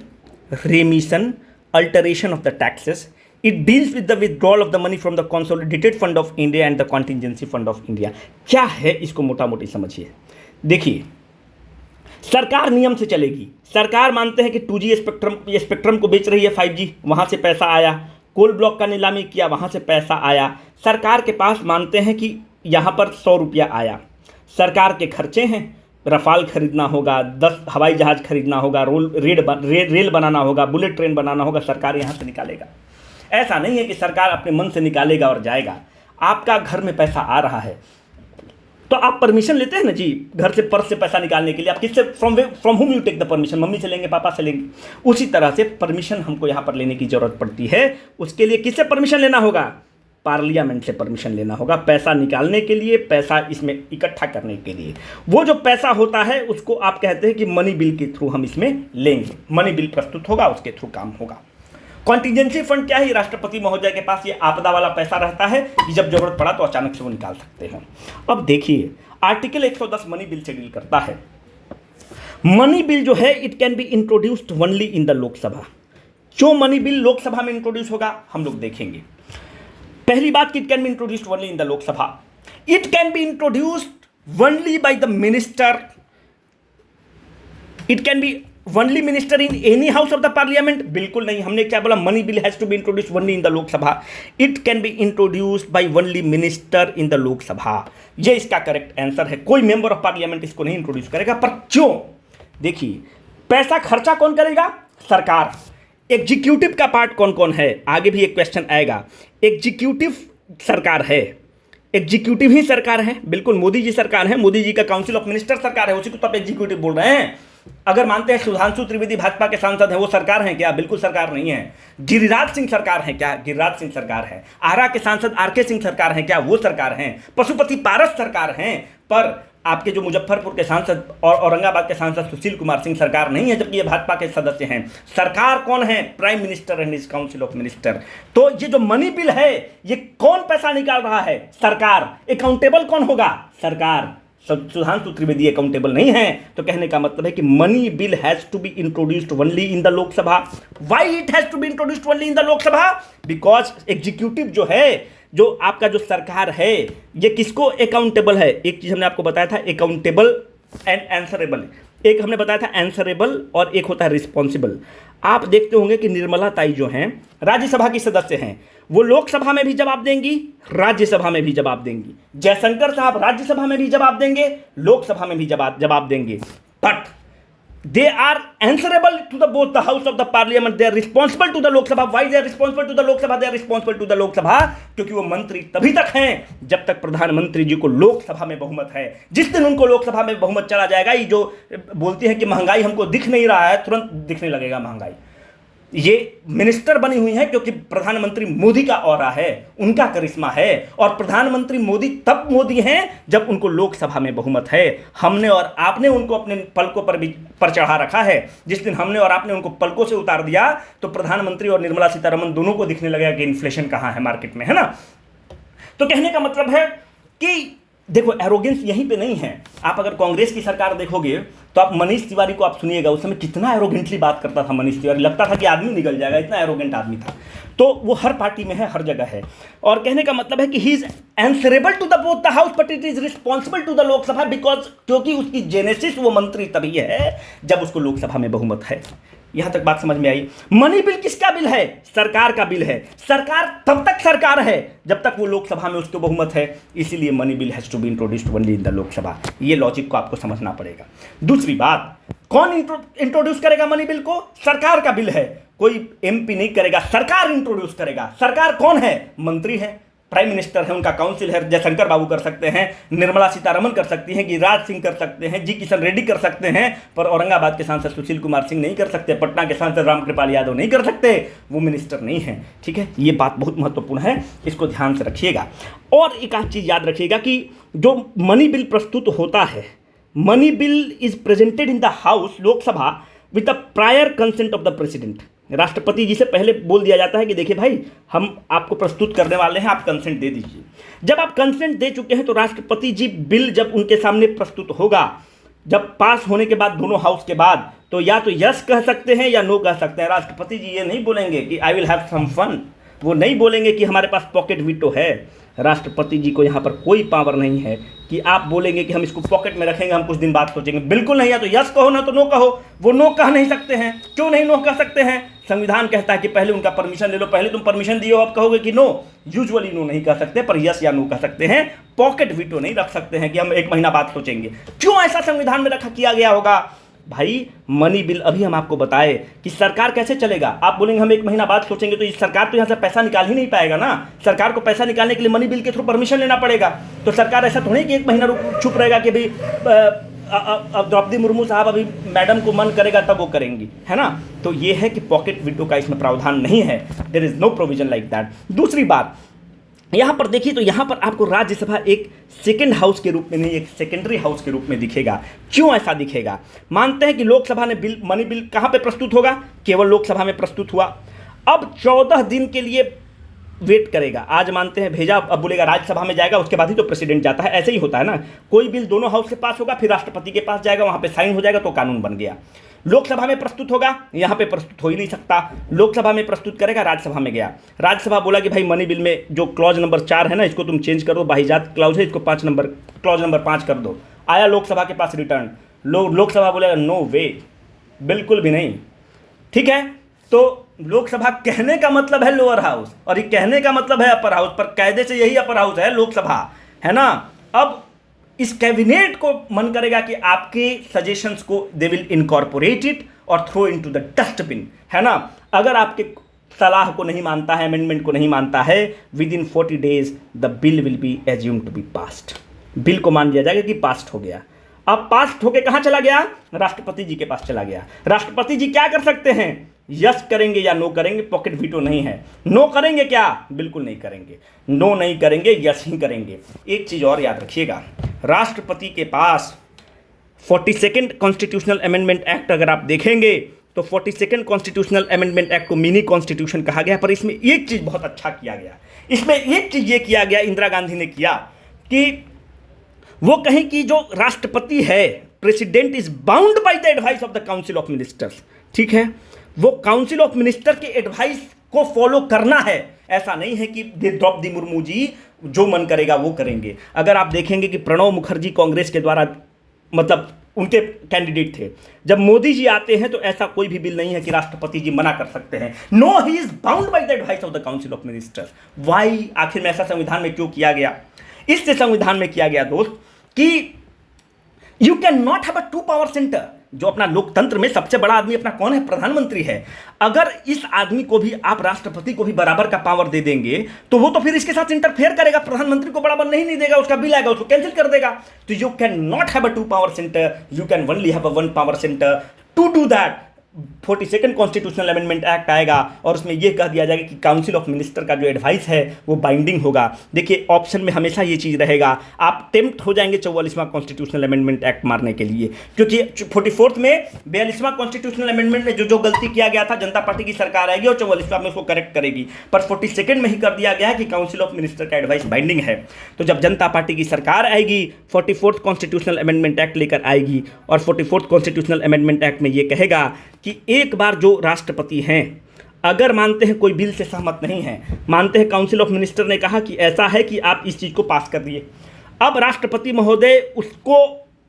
रेमिशन, alteration of the taxes, it deals with the withdrawal of the money from the consolidated fund of India and the contingency fund of India. क्या है इसको मोटा मोटी समझिए। देखिए, सरकार नियम से चलेगी। सरकार मानते हैं कि 2G स्पेक्ट्रम को बेच रही है 5G, वहाँ से पैसा आया। कोल ब्लॉक का नीलामी किया, वहाँ से पैसा आया। सरकार के पास मानते हैं कि यहाँ पर 100 रुपया आया। सरकार के खर्चे हैं, रफाल खरीदना होगा, 10 हवाई जहाज़ खरीदना होगा, रेल बनाना होगा, बुलेट ट्रेन बनाना होगा, सरकार यहाँ से निकालेगा। ऐसा नहीं है कि सरकार अपने मन से निकालेगा और जाएगा। आपका घर में पैसा आ रहा है तो आप परमिशन लेते हैं ना जी, घर से पर्स से पैसा निकालने के लिए आप किससे, from whom you take the permission? Mummy से लेंगे, पापा से लेंगे। उसी तरह से परमिशन हमको यहाँ पर लेने की जरूरत पड़ती है। उसके लिए किससे परमिशन लेना होगा? पार्लियामेंट से परमिशन लेना होगा, पैसा निकालने के लिए, पैसा इसमें इकट्ठा करने के लिए। वो जो पैसा होता है उसको आप कहते हैं कि मनी बिल के थ्रू हम इसमें लेंगे। मनी बिल प्रस्तुत होगा, उसके थ्रू काम होगा। कॉन्टिजेंसी फंड क्या है? राष्ट्रपति महोदय के पास ये आपदा वाला पैसा रहता है कि जब जरूरत पड़ा तो अचानक से वो निकाल सकते हैं। अब देखिए, आर्टिकल 110 मनी बिल से डील करता है। मनी बिल जो है it can be introduced only in the Lok Sabha. क्यों मनी बिल लोकसभा में इंट्रोड्यूस होगा हम लोग देखेंगे। पहली बात कि it can be introduced only in the Lok Sabha. It can be introduced only by the minister. It can be only minister in any house of the parliament? बिल्कुल नहीं। हमने क्या बोला? Money bill has to be introduced only in the Lok Sabha. It can be introduced by only minister in the Lok Sabha. ये इसका करेक्ट आंसर है। कोई मेंबर ऑफ पार्लियामेंट इसको नहीं इंट्रोड्यूस करेगा। पर क्यों? देखिए, पैसा खर्चा कौन करेगा? सरकार। एग्जीक्यूटिव का पार्ट कौन कौन है? आगे भी एक क्वेश्चन आएगा। एग्जीक्यूटिव सरकार है, एग्जीक्यूटिव ही सरकार है, बिल्कुल मोदी जी सरकार है। मोदी जी का काउंसिल ऑफ मिनिस्टर सरकार है, उसी को तो आप एग्जीक्यूटिव बोल रहे हैं। अगर मानते हैं सुधांशु त्रिवेदी भाजपा के सांसद हैं, वो सरकार हैं क्या? बिल्कुल सरकार नहीं है। गिरिराज सिंह सरकार है क्या? गिरिराज सिंह सरकार है। आरा के सांसद आरके सिंह सरकार हैं क्या? वो सरकार हैं। पशुपति पारस सरकार हैं। पर आपके जो मुजफ्फरपुर के सांसद और औरंगाबाद के सांसद सुशील कुमार सिंह सरकार नहीं है, जबकि ये भाजपा के सदस्य हैं। सरकार कौन है? Prime minister and his council of minister. तो ये जो मनी बिल है, ये कौन पैसा निकाल रहा है? सरकार। अकाउंटेबल कौन होगा? सरकार। सुधांशु त्रिवेदी अकाउंटेबल नहीं है। तो कहने का मतलब है कि money bill has to be introduced only in the Lok Sabha. Why it has to be introduced only in the Lok Sabha? Because executive जो है, जो आपका जो सरकार है, ये किसको अकाउंटेबल है? एक चीज हमने आपको बताया था, अकाउंटेबल एंड आंसरेबल। एक हमने बताया था आंसरेबल और एक होता है रिस्पॉन्सिबल। आप देखते होंगे कि निर्मला ताई जो हैं राज्यसभा की सदस्य हैं, वो लोकसभा में भी जवाब देंगी, राज्यसभा में भी जवाब देंगी। जयशंकर साहब राज्यसभा में भी जवाब देंगे, लोकसभा में भी जवाब देंगे। But they are answerable to the both the house of the parliament. They are responsible to the lok sabha. Why they are responsible to the lok sabha? They are responsible to the lok sabha क्योंकि वो मंत्री तभी तक हैं जब तक प्रधानमंत्री जी को लोकसभा में बहुमत है। जिस दिन उनको लोकसभा में बहुमत चला जाएगा, ये जो बोलती है कि महंगाई हमको दिख नहीं रहा है, तुरंत दिखने लगेगा महंगाई। ये मिनिस्टर बनी हुई है क्योंकि प्रधानमंत्री मोदी का ऑरा है, उनका करिश्मा है। और प्रधानमंत्री मोदी तब मोदी हैं जब उनको लोकसभा में बहुमत है। हमने और आपने उनको अपने पलकों पर चढ़ा रखा है। जिस दिन हमने और आपने उनको पलकों से उतार दिया तो प्रधानमंत्री और निर्मला सीतारमण दोनों को दिखने लगेगा कि इन्फ्लेशन कहाँ है मार्केट में, है ना। तो कहने का मतलब है कि देखो एरोगेंस यहीं पे नहीं है। आप अगर कांग्रेस की सरकार देखोगे तो आप मनीष तिवारी को आप सुनिएगा, उस समय कितना एरोगेंटली बात करता था मनीष तिवारी, लगता था कि आदमी निकल जाएगा, इतना एरोगेंट आदमी था। तो वो हर पार्टी में है, हर जगह है। और कहने का मतलब है कि he is answerable to the both the house but it is responsible to the Lok Sabha, because क्योंकि उसकी जेनेसिस वो मंत्री तभी है जब उसको लोकसभा में बहुमत है। यहां तक बात समझ में आई। मनी बिल किसका बिल है? सरकार का बिल है। सरकार तब तक सरकार है जब तक वो लोकसभा में उसको बहुमत है, इसीलिए money bill has to be introduced only in the Lok Sabha. ये लॉजिक को आपको समझना पड़ेगा। दूसरी बात, कौन इंट्रोड्यूस करेगा मनी बिल को? सरकार का बिल है, कोई एमपी नहीं करेगा, सरकार इंट्रोड्यूस करेगा। सरकार कौन है? मंत्री है, प्राइम मिनिस्टर है, उनका काउंसिल है। जयशंकर बाबू कर सकते हैं, निर्मला सीतारमण कर सकती हैं, गिरिराज सिंह कर सकते हैं, जी किशन रेड्डी कर सकते हैं, पर औरंगाबाद के सांसद सुशील कुमार सिंह नहीं कर सकते, पटना के सांसद रामकृपाल यादव नहीं कर सकते, वो मिनिस्टर नहीं है। ठीक है, ये बात बहुत महत्वपूर्ण है, इसको ध्यान से रखिएगा। और एक आध चीज़ याद रखिएगा कि जो मनी बिल प्रस्तुत होता है, money bill is presented in the house, Lok Sabha, with the prior consent of the president. राष्ट्रपति जी से पहले बोल दिया जाता है कि देखिए भाई, हम आपको प्रस्तुत करने वाले हैं, आप कंसेंट दे दीजिए। जब आप कंसेंट दे चुके हैं तो राष्ट्रपति जी बिल जब उनके सामने प्रस्तुत होगा, जब पास होने के बाद दोनों हाउस के बाद, तो या तो यस कह सकते हैं या नो कह सकते हैं। राष्ट्रपति जी ये नहीं बोलेंगे कि I will have some fun, वो नहीं बोलेंगे कि हमारे पास पॉकेट वीटो है। राष्ट्रपति जी को यहाँ पर कोई पावर नहीं है कि आप बोलेंगे कि हम इसको पॉकेट में रखेंगे, हम कुछ दिन बाद सोचेंगे। बिल्कुल नहीं, या तो यस कहो ना तो नो कहो। वो नो कह नहीं सकते हैं। क्यों नहीं नो कह सकते हैं? संविधान कहता है कि पहले उनका परमिशन ले लो। पहले तुम परमिशन दिए हो, अब कहोगे कि नो। यूजुअली नो नहीं कह सकते, पर यस या नो कह सकते हैं। पॉकेट वीटो नहीं रख सकते हैं कि हम 1 महीना बाद सोचेंगे। क्यों ऐसा संविधान में रखा किया गया होगा? भाई मनी बिल अभी हम आपको बताए कि सरकार कैसे चलेगा। आप बोलेंगे हम 1 महीना बाद सोचेंगे, तो ये सरकार तो यहाँ से पैसा निकाल ही नहीं पाएगा ना। सरकार को पैसा निकालने के लिए मनी बिल के थ्रू परमिशन लेना पड़ेगा। तो सरकार ऐसा थोड़ी कि 1 महीना चुप रहेगा कि भाई अब द्रौपदी मुर्मू साहब अभी मैडम को मन करेगा तब वो करेंगी, है ना। तो ये है कि पॉकेट वीटो का इसमें प्रावधान नहीं है। There is no provision like that. दूसरी बात, यहाँ पर देखिए तो यहाँ पर आपको राज्यसभा एक सेकेंड हाउस के रूप में नहीं, एक सेकेंडरी हाउस के रूप में दिखेगा। क्यों ऐसा दिखेगा? मानते हैं कि लोकसभा ने बिल, मनी बिल कहाँ पे प्रस्तुत होगा? केवल लोकसभा में प्रस्तुत हुआ। अब 14 दिन के लिए वेट करेगा। आज मानते हैं भेजा, अब बोलेगा राज्यसभा में जाएगा, उसके बाद ही तो प्रेसिडेंट जाता है। ऐसे ही होता है ना, कोई बिल दोनों हाउस से पास होगा, फिर राष्ट्रपति के पास जाएगा, वहाँ पे साइन हो जाएगा, तो कानून बन गया। लोकसभा में प्रस्तुत होगा, यहाँ पे प्रस्तुत हो ही नहीं सकता। लोकसभा में प्रस्तुत करेगा, राज्यसभा में गया, राज्यसभा बोला कि भाई मनी बिल में जो क्लॉज नंबर 4 है ना, इसको तुम चेंज कर दो, बाहिजात क्लॉज है, इसको क्लॉज नंबर 5 कर दो। आया लोकसभा के पास रिटर्न, लोकसभा बोलेगा नो वे, बिल्कुल भी नहीं। ठीक है, तो लोकसभा कहने का मतलब है लोअर हाउस, और ये कहने का मतलब है अपर हाउस, पर कायदे से यही अपर हाउस है लोकसभा, है ना। अब इस कैबिनेट को मन करेगा कि आपके सजेशंस को दे विल इनकॉर्पोरेट इट और थ्रो इनटू द डस्टबिन, है ना। अगर आपके सलाह को नहीं मानता है, अमेंडमेंट को नहीं मानता है, within 40 days the bill will be assumed to be passed. Bill को मान लिया जाएगा कि पास्ड हो गया। अब पास्ड होके कहाँ चला गया? राष्ट्रपति जी के पास चला गया। राष्ट्रपति जी क्या कर सकते हैं? यस करेंगे या नो करेंगे, पॉकेट वीटो नहीं है। नो करेंगे क्या? बिल्कुल नहीं करेंगे। नो नहीं करेंगे, यस ही करेंगे। एक चीज़ और याद रखिएगा, राष्ट्रपति के पास 42nd कॉन्स्टिट्यूशनल अमेंडमेंट एक्ट अगर आप देखेंगे तो 42nd कॉन्स्टिट्यूशनल अमेंडमेंट एक्ट को मिनी कॉन्स्टिट्यूशन कहा गया। पर इसमें एक चीज़ बहुत अच्छा किया गया, इसमें एक चीज़ ये किया गया, इंदिरा गांधी ने किया कि वो कहें कि जो राष्ट्रपति है, president is bound by the advice of the council of ministers. ठीक है, वो काउंसिल ऑफ मिनिस्टर के एडवाइस को फॉलो करना है। ऐसा नहीं है कि द्रौपदी मुर्मू जी जो मन करेगा वो करेंगे। अगर आप देखेंगे कि प्रणब मुखर्जी कांग्रेस के द्वारा मतलब उनके कैंडिडेट थे, जब मोदी जी आते हैं तो ऐसा कोई भी बिल नहीं है कि राष्ट्रपति जी मना कर सकते हैं। No, he is bound by the advice of the council of ministers. Why? आखिर में ऐसा संविधान में क्यों किया गया? इससे संविधान में किया गया दोस्त कि you can not have a 2 power centre. जो अपना लोकतंत्र में सबसे बड़ा आदमी अपना कौन है? प्रधानमंत्री है। अगर इस आदमी को भी आप राष्ट्रपति को भी बराबर का पावर दे देंगे तो वो तो फिर इसके साथ इंटरफेयर करेगा, प्रधानमंत्री को बराबर नहीं देगा, उसका बिल आएगा उसको कैंसिल कर देगा। तो you can not have a 2 power centre, you can only have a 1 power centre. To do that 42nd constitutional amendment act आएगा और उसमें यह कह दिया जाएगा कि काउंसिल ऑफ मिनिस्टर का जो एडवाइस है वो बाइंडिंग होगा। देखिए ऑप्शन में हमेशा ये चीज़ रहेगा, आप टेम्प्ट हो जाएंगे 44वां कॉन्स्टिट्यूशनल अमेंडमेंट एक्ट मारने के लिए, क्योंकि 44th में 42वां कॉन्स्टिट्यूशनल अमेंडमेंट में जो गलती किया गया था जनता पार्टी की सरकार आएगी और 44वां में उसको करेक्ट करेगी, पर 42nd में ही कर दिया गया है कि काउंसिल ऑफ मिनिस्टर का एडवाइस बाइंडिंग है। तो जब जनता पार्टी की सरकार आएगी 44th कॉन्स्टिट्यूशनल अमेंडमेंट एक्ट लेकर आएगी और 44th कॉन्स्टिट्यूशनल अमेंडमेंट एक्ट में ये कहेगा कि एक बार जो राष्ट्रपति हैं अगर मानते हैं कोई बिल से सहमत नहीं है, मानते हैं काउंसिल ऑफ मिनिस्टर ने कहा कि ऐसा है कि आप इस चीज़ को पास कर दिए, अब राष्ट्रपति महोदय उसको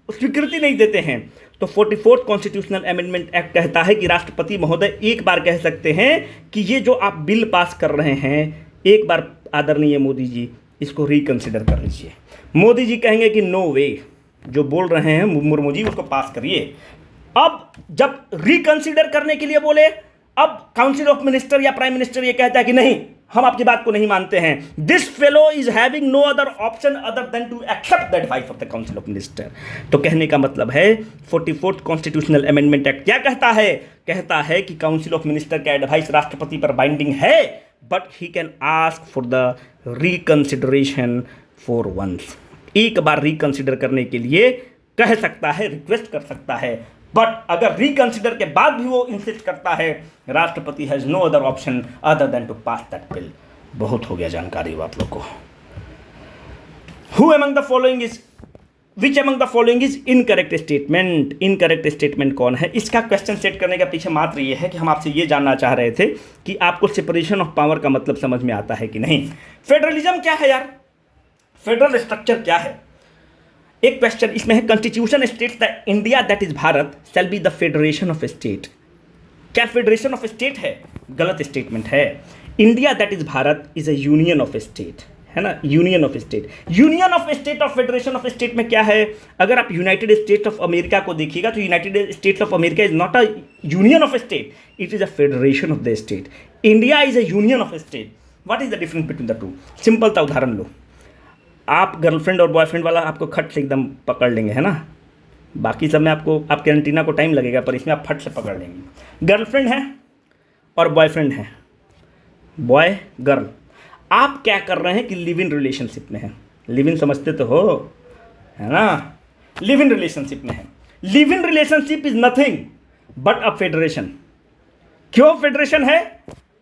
स्वीकृति नहीं देते हैं, तो 44th कॉन्स्टिट्यूशनल अमेंडमेंट एक्ट कहता है कि राष्ट्रपति महोदय एक बार कह सकते हैं कि ये जो आप बिल पास कर रहे हैं एक बार आदरणीय मोदी जी इसको रिकंसिडर कर लीजिए। मोदी जी कहेंगे कि नो वे, जो बोल रहे हैं मुर्मू जी उसको पास करिए। अब जब रिकंसिडर करने के लिए बोले, अब काउंसिल ऑफ मिनिस्टर या प्राइम मिनिस्टर ये कहता है कि नहीं, हम आपकी बात को नहीं मानते हैं। This fellow is having no other option other than to accept the advice of the council of minister. तो कहने का मतलब है 44th कॉन्स्टिट्यूशनल अमेंडमेंट एक्ट क्या कहता है? कहता है कि काउंसिल ऑफ मिनिस्टर का एडवाइस राष्ट्रपति पर बाइंडिंग है, but he can ask for the reconsideration for once. एक बार रिकंसिडर करने के लिए कह सकता है, रिक्वेस्ट कर सकता है, बट अगर रिकंसिडर के बाद भी वो इंसिस्ट करता है, राष्ट्रपति has no other option other than to pass that bill. बहुत हो गया जानकारी आप लोग को। Who among the following is which among the following is incorrect statement? Incorrect statement कौन है? इसका क्वेश्चन सेट करने का पीछे मात्र ये है कि हम आपसे ये जानना चाह रहे थे कि आपको सेपरेशन ऑफ पावर का मतलब समझ में आता है कि नहीं। फेडरलिज्म क्या है यार? फेडरल स्ट्रक्चर क्या है? एक क्वेश्चन इसमें है, constitution states that India that is Bharat shall be the federation of state. क्या फेडरेशन ऑफ स्टेट है? गलत स्टेटमेंट है। India that is Bharat is a union of state, है ना, union of state. Union of state और फेडरेशन ऑफ स्टेट में क्या है? अगर आप यूनाइटेड स्टेट्स ऑफ अमेरिका को देखिएगा तो United states of America is not a union of state, it is a federation of the state. India is a union of state. What is the difference between the two? Simple सा उदाहरण लो, आप गर्लफ्रेंड और बॉयफ्रेंड वाला आपको खट से एकदम पकड़ लेंगे, है ना। बाकी सब में आपको आपके एंटीना को टाइम लगेगा, पर इसमें आप फट से पकड़ लेंगे। गर्लफ्रेंड है और बॉयफ्रेंड है, बॉय गर्ल, आप क्या कर रहे हैं कि लिव इन रिलेशनशिप में है। लिव इन समझते तो हो, है ना, लिव इन रिलेशनशिप में है। Live in relationship is nothing but a federation. क्यों फेडरेशन है?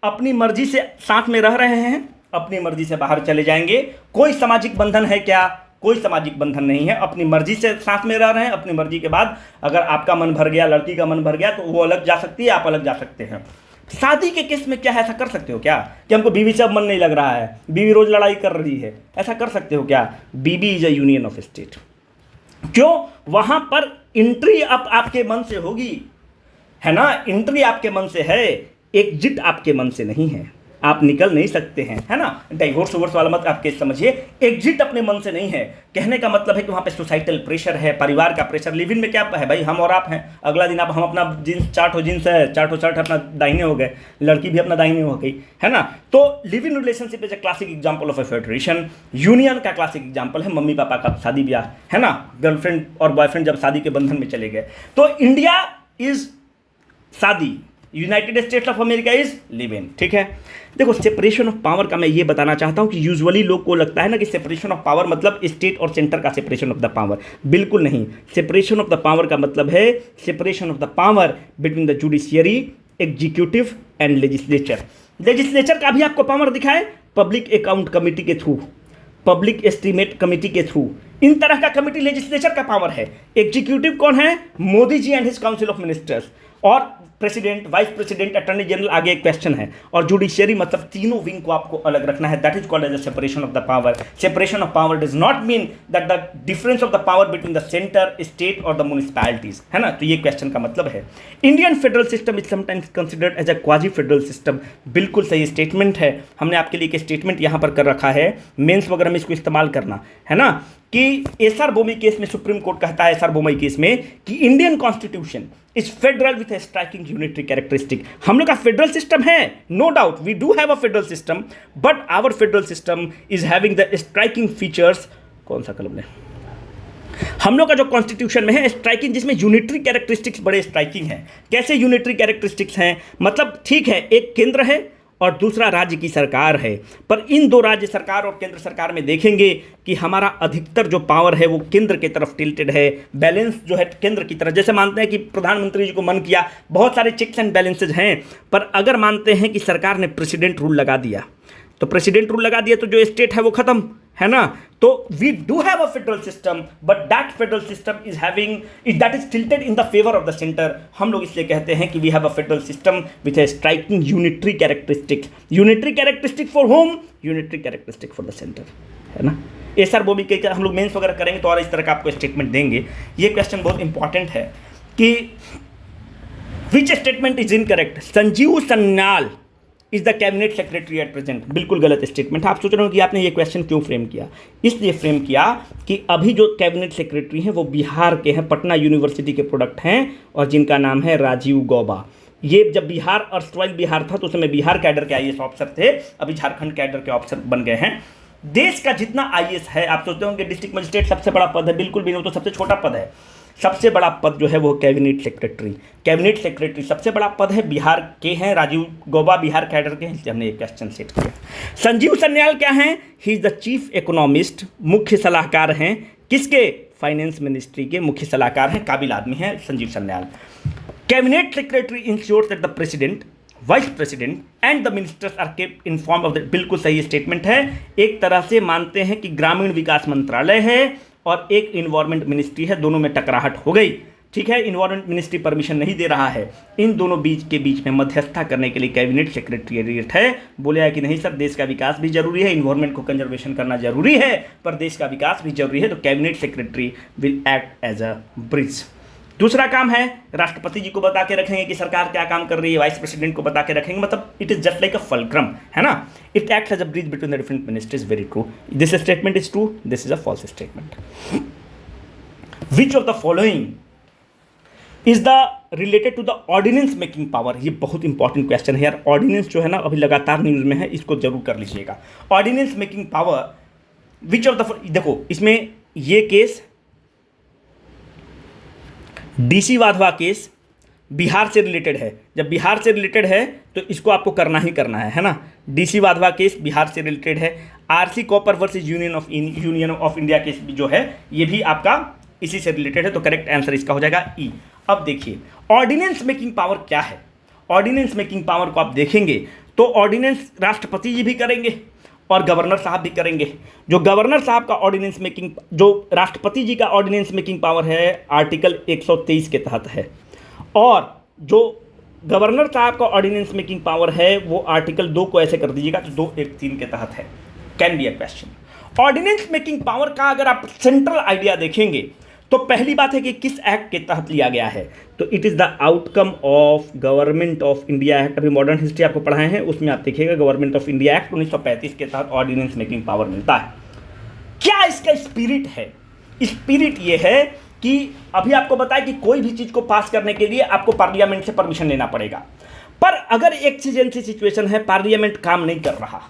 अपनी मर्जी से साथ में रह रहे हैं, अपनी मर्जी से बाहर चले जाएंगे। कोई सामाजिक बंधन है क्या? कोई सामाजिक बंधन नहीं है। अपनी मर्जी से साथ में रह रहे हैं, अपनी मर्जी के बाद अगर आपका मन भर गया, लड़की का मन भर गया, तो वो अलग जा सकती है, आप अलग जा सकते हैं। शादी के केस में क्या है? ऐसा कर सकते हो क्या कि हमको बीवी से अब मन नहीं लग रहा है, बीवी रोज लड़ाई कर रही है, ऐसा कर सकते हो क्या? बीबी is a union of state. क्यों? वहां पर एंट्री अब आपके मन से होगी, है ना, एंट्री आपके मन से है, एग्जिट आपके मन से नहीं है। आप निकल नहीं सकते हैं, है ना। डाइवोर्स वोर्स वाला मत आप केस समझिए, एग्जिट अपने मन से नहीं है। कहने का मतलब है कि वहाँ पे सोसाइटल प्रेशर है, परिवार का प्रेशर। लिव इन में क्या है भाई, हम और आप हैं, अगला दिन आप हम अपना जींस चार्ट है, चार्ट अपना दाहिने हो गए, लड़की भी अपना दाहिने हो गई, है ना। तो live in relationship is a classic example of A federation. Union का क्लासिक एग्जाम्पल है मम्मी पापा का शादी ब्याह, है ना, गर्लफ्रेंड और बॉयफ्रेंड जब शादी के बंधन में चले गए। तो इंडिया इज शादी, United states of America is live in. ठीक है, देखो सेपरेशन ऑफ पावर का मैं ये बताना चाहता हूँ कि यूजुअली लोग को लगता है ना कि सेपरेशन ऑफ पावर मतलब स्टेट और सेंटर का सेपरेशन ऑफ द पावर। बिल्कुल नहीं। सेपरेशन ऑफ द पावर का मतलब है separation of the power between the judiciary, executive and legislature. Legislature का भी आपको पावर दिखाए पब्लिक अकाउंट कमेटी के थ्रू, पब्लिक एस्टीमेट कमेटी के थ्रू, इन तरह का कमेटी लेजिस्लेचर का पावर है। एग्जीक्यूटिव कौन है? Modi ji and his council of ministers, और president, vice president, attorney general, आगे एक क्वेश्चन है। और जुडिशियरी मतलब तीनों विंग को आपको अलग रखना है। That is called as a separation of the power. Separation of power does not mean that the difference of the power between the centre, state और द म्युनिसिपैलिटीज, है ना। तो ये क्वेश्चन का मतलब है। Indian federal system is sometimes considered as a quasi federal system. बिल्कुल सही स्टेटमेंट है। हमने आपके लिए एक स्टेटमेंट यहाँ पर कर रखा है, मेंस वगैरह में इसको इस्तेमाल करना, है ना, कि एसआर बोमी केस में सुप्रीम कोर्ट कहता है, एसआर बोमी केस में, कि Indian constitution is federal with a striking unitary characteristic. हम लोग का फेडरल सिस्टम है, no doubt, we do have a federal system, but our federal system is having the striking features. कौन सा कलम है? हम लोग का जो कॉन्स्टिट्यूशन में है स्ट्राइकिंग, जिसमें यूनिटरी कैरेक्टरिस्टिक्स बड़े स्ट्राइकिंग हैं। कैसे यूनिटरी कैरेक्टरिस्टिक्स हैं? मतलब ठीक है, एक केंद्र है और दूसरा राज्य की सरकार है, पर इन दो राज्य सरकार और केंद्र सरकार में देखेंगे कि हमारा अधिकतर जो पावर है वो केंद्र की तरफ टिल्टेड है, बैलेंस जो है केंद्र की तरफ। जैसे मानते हैं कि प्रधानमंत्री जी को मन किया, बहुत सारे चेक्स एंड बैलेंसेज हैं, पर अगर मानते हैं कि सरकार ने प्रेसिडेंट रूल लगा दिया, तो प्रेसिडेंट रूल लगा दिया तो जो स्टेट है वो खत्म, है ना। तो we do have a federal system, but that federal system is having that is tilted in the favour of the centre. हम लोग इसलिए कहते हैं कि we have a federal system with a striking unitary characteristics. Unitary characteristic for home, unitary characteristic for the centre, है ना। ये सर वो भी कई हम लोग मेंस वगैरह करेंगे तो और इस तरह का आपको स्टेटमेंट देंगे। ये क्वेश्चन बहुत इंपॉर्टेंट है कि which statement is incorrect. Sanjeev Sanyal is the cabinet secretary at present, बिल्कुल गलत स्टेटमेंट है। आप सोच रहे हो कि आपने ये क्वेश्चन क्यों फ्रेम किया? इसलिए फ्रेम किया कि अभी जो कैबिनेट सेक्रेटरी हैं वो बिहार के हैं, पटना यूनिवर्सिटी के प्रोडक्ट हैं, और जिनका नाम है राजीव गौबा। ये जब बिहार अर्स्टवाइल बिहार था तो उसमें बिहार कैडर के आईएएस ऑफिसर थे, अभी झारखंड कैडर के ऑफिसर बन गए हैं। देश का जितना आईएएस है, आप सोचते होंगे डिस्ट्रिक्ट मजिस्ट्रेट सबसे बड़ा पद है, बिल्कुल भी नहीं, तो सबसे छोटा पद है। सबसे बड़ा पद जो है वो कैबिनेट सेक्रेटरी। कैबिनेट सेक्रेटरी सबसे बड़ा पद है, बिहार के हैं, राजीव गौबा बिहार कैडर के हैं, इसलिए हमने एक क्वेश्चन सेट किया। संजीव सन्याल क्या हैं? He is the chief economist, मुख्य सलाहकार हैं किसके? फाइनेंस मिनिस्ट्री के मुख्य सलाहकार हैं, काबिल आदमी हैं Sanjeev Sanyal. Cabinet secretary ensures that the president, vice president and the ministers are kept inform of the, बिल्कुल सही स्टेटमेंट है। एक तरह से मानते हैं कि ग्रामीण विकास मंत्रालय है और एक इन्वायरमेंट मिनिस्ट्री है, दोनों में टकराहट हो गई, ठीक है। इन्वायरमेंट मिनिस्ट्री परमिशन नहीं दे रहा है, इन दोनों बीच में मध्यस्थता करने के लिए कैबिनेट सेक्रेटरीट है। बोले है कि नहीं सर, देश का विकास भी जरूरी है, इन्वायरमेंट को कंजर्वेशन करना जरूरी है, पर देश का विकास भी जरूरी है, तो cabinet secretary will act as a bridge. दूसरा काम है, राष्ट्रपति जी को बता के रखेंगे कि सरकार क्या काम कर रही है, वाइस प्रेसिडेंट को बता के रखेंगे, मतलब it is just like a fulcrum, है ना। It acts as a bridge between the different ministries. Very true, this statement is true, this is a false statement. Which of the following is the related to the ordinance making power? ये बहुत इंपॉर्टेंट क्वेश्चन है यार। ऑर्डिनेंस जो है ना अभी लगातार न्यूज में है, इसको जरूर कर लीजिएगा। Ordinance making power, which of the, देखो इसमें ये case D C Wadhwa case Bihar से रिलेटेड है। जब बिहार से रिलेटेड है तो इसको आपको करना ही करना है ना। डीसी वाधवा केस बिहार से रिलेटेड है। RC copper versus union of India case भी जो है ये भी आपका इसी से रिलेटेड है, तो करेक्ट आंसर इसका हो जाएगा ई। अब देखिए ऑर्डिनेंस मेकिंग पावर क्या है। ऑर्डिनेंस मेकिंग पावर को आप देखेंगे तो ऑर्डिनेंस राष्ट्रपति जी भी करेंगे और गवर्नर साहब भी करेंगे। जो गवर्नर साहब का ऑर्डिनेंस मेकिंग, जो राष्ट्रपति जी का ऑर्डिनेंस मेकिंग पावर है आर्टिकल 123 के तहत है, और जो गवर्नर साहब का ऑर्डिनेंस मेकिंग पावर है वो आर्टिकल 2 को ऐसे कर दीजिएगा तो 213 के तहत है। Can be a question. Ordinance making power का अगर आप सेंट्रल आइडिया देखेंगे तो पहली बात है कि किस एक्ट के तहत लिया गया है, तो it is the outcome of government of India act. अभी मॉडर्न हिस्ट्री आपको पढ़ाए हैं, उसमें आप देखिएगा गवर्नमेंट ऑफ इंडिया एक्ट 1935 के तहत ऑर्डिनेंस मेकिंग पावर मिलता है। क्या इसका स्पिरिट है? स्पिरिट ये है कि अभी आपको बताया कि कोई भी चीज़ को पास करने के लिए आपको पार्लियामेंट से परमिशन लेना पड़ेगा, पर अगर एक्सीजेंसी सिचुएशन है, पार्लियामेंट काम नहीं कर रहा,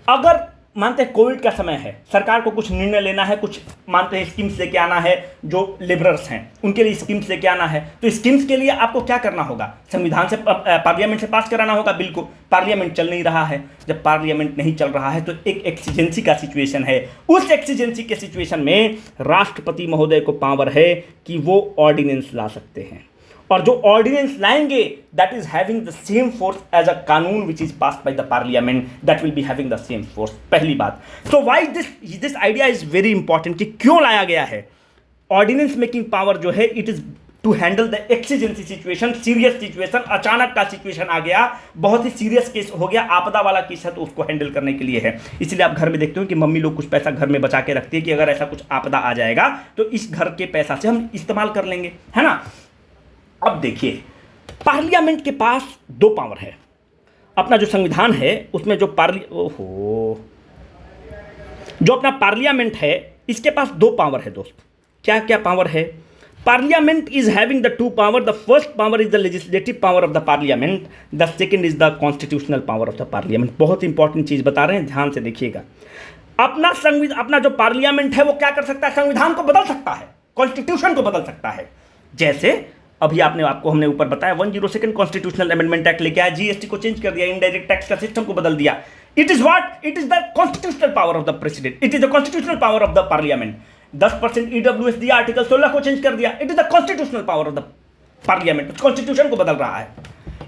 अगर मानते हैं कोविड का समय है, सरकार को कुछ निर्णय लेना है, कुछ मानते हैं स्कीम्स लेके आना है, जो लेबरर्स हैं उनके लिए स्कीम्स लेके आना है, तो स्कीम्स के लिए आपको क्या करना होगा? संविधान से, पार्लियामेंट से पास कराना होगा। बिल्कुल, पार्लियामेंट चल नहीं रहा है। जब पार्लियामेंट नहीं चल रहा है तो एक एक्सीजेंसी का सिचुएशन है। उस एक्सीजेंसी के सिचुएशन में राष्ट्रपति महोदय को पावर है कि वो ऑर्डिनेंस ला सकते हैं, और जो ऑर्डिनेंस लाएंगे that is having the same force as a कानून which is passed by the parliament, that will be having the same force. पहली बात। So why this idea is very important कि क्यों लाया गया है ऑर्डिनेंस मेकिंग पावर जो है, it is to handle the exigency situation, serious situation, अचानक का सिचुएशन आ गया, बहुत ही सीरियस केस हो गया, आपदा वाला केस है, तो उसको हैंडल करने के लिए है। इसलिए आप घर में देखते हो कि मम्मी लोग कुछ पैसा घर में बचा के रखती है कि अगर ऐसा कुछ आपदा आ जाएगा तो इस घर के पैसा से हम इस्तेमाल कर लेंगे, है ना। अब देखिए पार्लियामेंट के पास 2 पावर है। अपना जो संविधान है उसमें जो जो अपना पार्लियामेंट है इसके पास 2 पावर है दोस्त। क्या क्या पावर है? Parliament is having the 2 power. The first power is the legislative power of the parliament, the second is the constitutional power of the parliament. बहुत इंपॉर्टेंट चीज बता रहे हैं, ध्यान से देखिएगा। अपना जो पार्लियामेंट है वो क्या कर सकता है? संविधान को बदल सकता है। कॉन्स्टिट्यूशन को बदल सकता है। जैसे अभी आपको हमने ऊपर बताया 102 कॉन्स्टिट्यूशनल अमेंडमेंट एक्ट लेके आया, जीएसटी को चेंज कर दिया, इनडायरेक्ट टैक्स का सिस्टम को बदल दिया। It is what? It is the constitutional power of the president, it is the constitutional power of the parliament. 10% EWS दिया, आर्टिकल 16 को चेंज कर दिया। It is the constitutional power of the parliament, constitution को बदल रहा है।